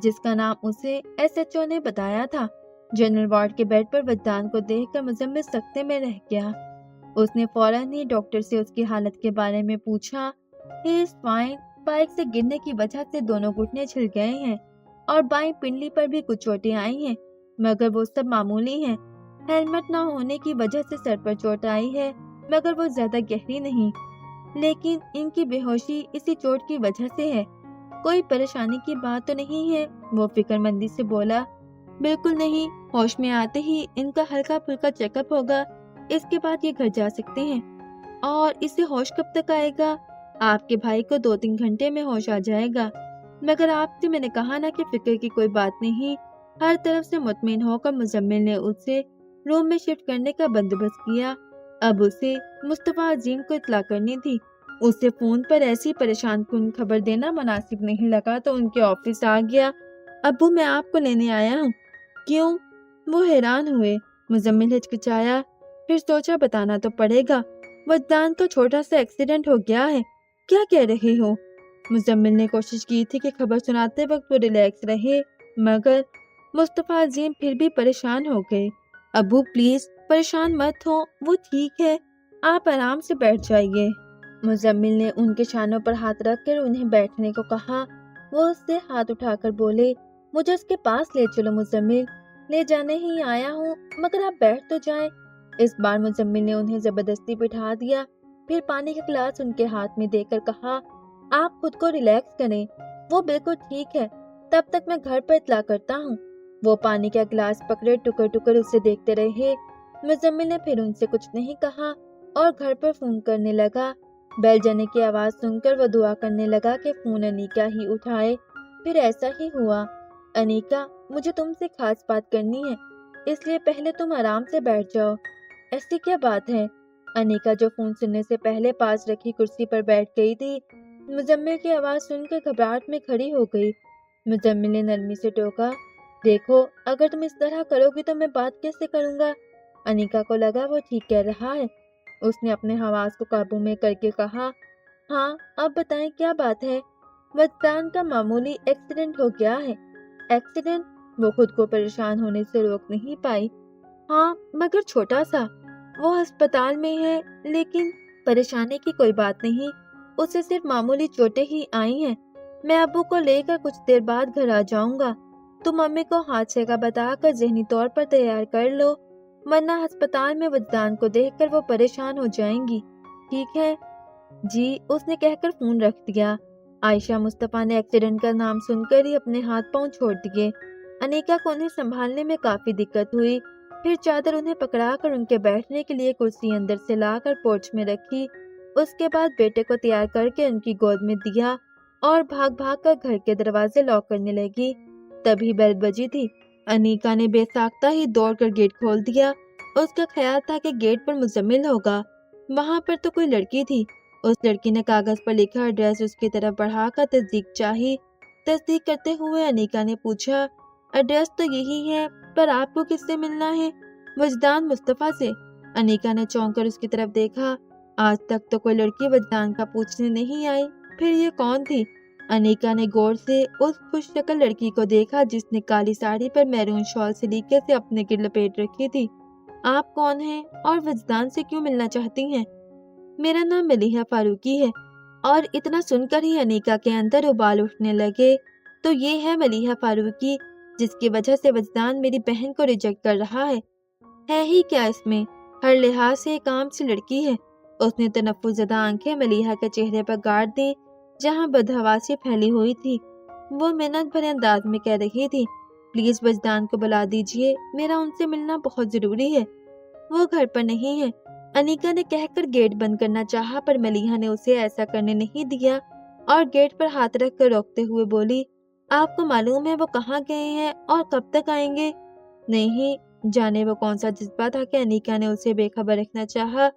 جس کا نام اسے ایس ایچ او نے بتایا تھا۔ جنرل وارڈ کے بیڈ پر وجدان کو دیکھ کر مزمل سکتے میں رہ گیا۔ اس نے فوراً ہی ڈاکٹر سے اس کی حالت کے بارے میں پوچھا۔ ہی از فائن، بائک سے گرنے کی وجہ سے دونوں گھٹنے چھل گئے ہیں اور بائیں پنڈلی پر بھی کچھ چوٹیں آئی ہیں، مگر وہ سب معمولی ہیں۔ ہیلمٹ نہ ہونے کی وجہ سے سر پر چوٹ آئی ہے، مگر وہ زیادہ گہری نہیں، لیکن ان کی بے ہوشی اسی چوٹ کی وجہ سے ہے۔ کوئی پریشانی کی بات تو نہیں ہے؟ وہ فکر مندی سے بولا۔ بالکل نہیں، ہوش میں آتے ہی ان کا ہلکا پھلکا چیک اپ ہوگا، اس کے بعد یہ گھر جا سکتے ہیں۔ اور اسے ہوش کب تک آئے گا؟ آپ کے بھائی کو 2-3 گھنٹے میں ہوش آ جائے گا۔ مگر آپ سے میں نے کہا نا کہ فکر کی کوئی بات نہیں۔ ہر طرف سے مطمئن ہو کر مزمل نے اسے روم میں شفٹ کرنے کا بندوبست کیا۔ اب اسے مصطفیٰ عظیم کو اطلاع کرنی تھی۔ اسے فون پر ایسی پریشان کن خبر دینا مناسب نہیں لگا تو ان کے آفس آ گیا۔ ابو، میں آپ کو لینے آیا ہوں۔ کیوں؟ وہ حیران ہوئے۔ مزمل ہچکچایا، پھر سوچا بتانا تو پڑے گا، وجدان کا چھوٹا سا ایکسیڈنٹ ہو گیا ہے۔ کیا کہہ رہے ہو؟ مزمل نے کوشش کی تھی کہ خبر سناتے وقت وہ ریلیکس رہے، مگر مصطفیٰ عظیم پھر بھی پریشان ہو گئے۔ ابو پلیز پریشان مت ہو، وہ ٹھیک ہے، آپ آرام سے بیٹھ جائیے۔ مزمل نے ان کے شانوں پر ہاتھ رکھ کر انہیں بیٹھنے کو کہا۔ وہ اس سے ہاتھ اٹھا کر بولے، مجھے اس کے پاس لے چلو مزمل۔ لے جانے ہی آیا ہوں، مگر آپ بیٹھ تو جائیں۔ اس بار مزمل نے انہیں زبردستی بٹھا دیا، پھر پانی کا گلاس ان کے ہاتھ میں دے کر کہا، آپ خود کو ریلیکس کریں، وہ بالکل ٹھیک ہے، تب تک میں گھر پر اطلاع کرتا ہوں۔ وہ پانی کا گلاس پکڑے ٹکر ٹکر اسے دیکھتے رہے۔ مزمل نے پھر ان سے کچھ نہیں کہا اور گھر پر فون کرنے لگا۔ بیل جانے کی آواز سن کر وہ دعا کرنے لگا کہ فون انیکا ہی اٹھائے۔ پھر ایسا ہی ہوا۔ انیکا، مجھے تم سے خاص بات کرنی ہے، اس لیے پہلے تم آرام سے بیٹھ جاؤ۔ ایسی کیا بات ہے؟ انیکا جو فون سننے سے پہلے پاس رکھی کرسی پر بیٹھ گئی تھی، مزمل کی آواز سن کر گھبراہٹ میں کھڑی ہو گئی۔ مزمل نے نرمی سے ٹوکا، دیکھو اگر تم اس طرح کرو گی تو میں بات کیسے کروں گا؟ انیکا کو لگا وہ ٹھیک کہہ رہا ہے۔ اس نے اپنے حواس کو قابو میں کر کے کہا، ہاں اب بتائیں کیا بات ہے؟ وجدان کا معمولی ایکسیڈنٹ ہو گیا ہے۔ ایکسیڈنٹ؟ وہ خود کو پریشان ہونے سے روک نہیں پائی۔ ہاں مگر چھوٹا سا، وہ ہسپتال میں ہے، لیکن پریشانی کی کوئی بات نہیں، اسے صرف معمولی چوٹیں ہی آئی ہیں۔ میں ابو کو لے کر کچھ دیر بعد گھر آ جاؤں گا۔ تم امی کو حادثے کا بتا کر ذہنی طور پر تیار کر لو، ورنہ ہسپتال میں وجدان کو دیکھ کر وہ پریشان ہو جائیں گی، ٹھیک ہے؟ جی، اس نے کہہ کر فون رکھ دیا۔ عائشہ مصطفیٰ نے ایکسیڈنٹ کا نام سن کر ہی اپنے ہاتھ پاؤں چھوڑ دیے۔ انیکا کو انہیں سنبھالنے میں کافی دقت ہوئی۔ پھر چادر انہیں پکڑا کر ان کے بیٹھنے کے لیے کرسی اندر سے لا کر پورچ میں رکھی۔ اس کے بعد بیٹے کو تیار کر کے ان کی گود میں دیا اور بھاگ بھاگ کر گھر کے دروازے لاک کرنے لگی۔ تبھی بیل بجی تھی۔ انیکا نے بے ساختہ ہی دوڑ کر گیٹ کھول دیا۔ اس کا خیال تھا کہ گیٹ پر مزمل ہوگا، وہاں پر تو کوئی لڑکی تھی۔ اس لڑکی نے کاغذ پر لکھا ایڈریس اس کی طرف بڑھا کر تصدیق چاہی۔ تصدیق کرتے ہوئے انیکا نے پوچھا، ایڈریس تو یہی ہے، پر آپ کو کس سے ملنا ہے؟ وجدان مصطفیٰ سے۔ انیکا نے چونک کر اس کی طرف دیکھا۔ آج تک تو کوئی لڑکی وجدان کا پوچھنے نہیں آئی، پھر یہ کون تھی؟ انیکا نے غور سے اس خوش شکل لڑکی کو دیکھا جس نے کالی ساڑی پر میرون شال سلیقے سے اپنے گرد لپیٹ رکھی تھی۔ آپ کون ہیں اور وجدان سے کیوں ملنا چاہتی ہیں؟ میرا نام ملیحہ فاروقی ہے۔ اور اتنا سن کر ہی انیکا کے اندر ابال اٹھنے لگے۔ تو یہ ہے ملیحہ فاروقی جس کی وجہ سے وجدان میری بہن کو ریجیکٹ کر رہا ہے ہی کیا اس میں؟ ہر لحاظ سے ایک عام سی لڑکی ہے۔ اس نے تنفس زدہ آنکھیں ملیحہ کے چہرے پر گاڑ دی جہاں بدحواسی پھیلی ہوئی تھی۔ وہ منت بھرے انداز میں کہہ رہی تھی، پلیز وجدان کو بلا دیجئے، میرا ان سے ملنا بہت ضروری ہے۔ وہ گھر پر نہیں ہے۔ انیکا نے کہہ کر گیٹ بند کرنا چاہا پر ملیحہ نے اسے ایسا کرنے نہیں دیا اور گیٹ پر ہاتھ رکھ کر روکتے ہوئے بولی، آپ کو معلوم ہے وہ کہاں گئے ہیں اور کب تک آئیں گے؟ نہیں جانے وہ کون سا جذبہ تھا کہ انیکا نے اسے بے خبر رکھنا چاہا،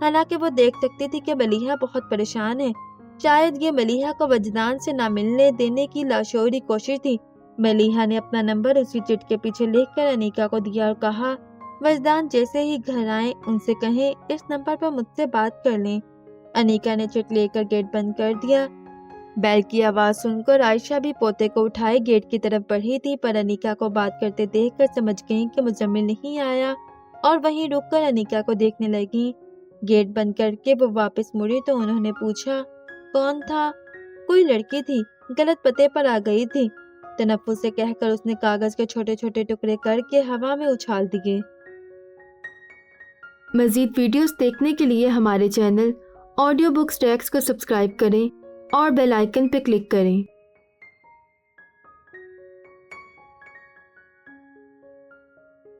حالانکہ وہ دیکھ سکتی تھی کہ ملیحہ بہت پریشان ہے۔ شاید یہ ملیحہ کو وجدان سے نہ ملنے دینے کی لاشعوری کوشش تھی۔ ملیحہ نے اپنا نمبر اسی چٹ کے پیچھے لکھ کر انیکا کو دیا اور کہا، وجدان جیسے ہی گھر آئیں ان سے کہیں اس نمبر پر مجھ سے بات کر لیں۔ انیکا نے چٹ لے کر گیٹ بند کر دیا۔ بیل کی آواز سن کر عائشہ بھی پوتے کو اٹھائے گیٹ کی طرف بڑھی تھی، پر انیکا کو بات کرتے دیکھ کر سمجھ گئیں کہ مزمل نہیں آیا اور وہیں رک کر انیکا کو دیکھنے لگیں۔ گیٹ بند کر کے وہ واپس مڑی تو انہوں نے پوچھا، کون تھا؟ کوئی لڑکی تھی، غلط پتے پر آ گئی تھی، تنفس سے کہہ کر اس نے کاغذ کے چھوٹے چھوٹے ٹکڑے کر کے ہوا میں اچھال دیے۔ مزید ویڈیوز دیکھنے کے لیے ہمارے چینل آڈیو بکس ٹیکس کو سبسکرائب کریں اور بیل آئیکن پر کلک کریں۔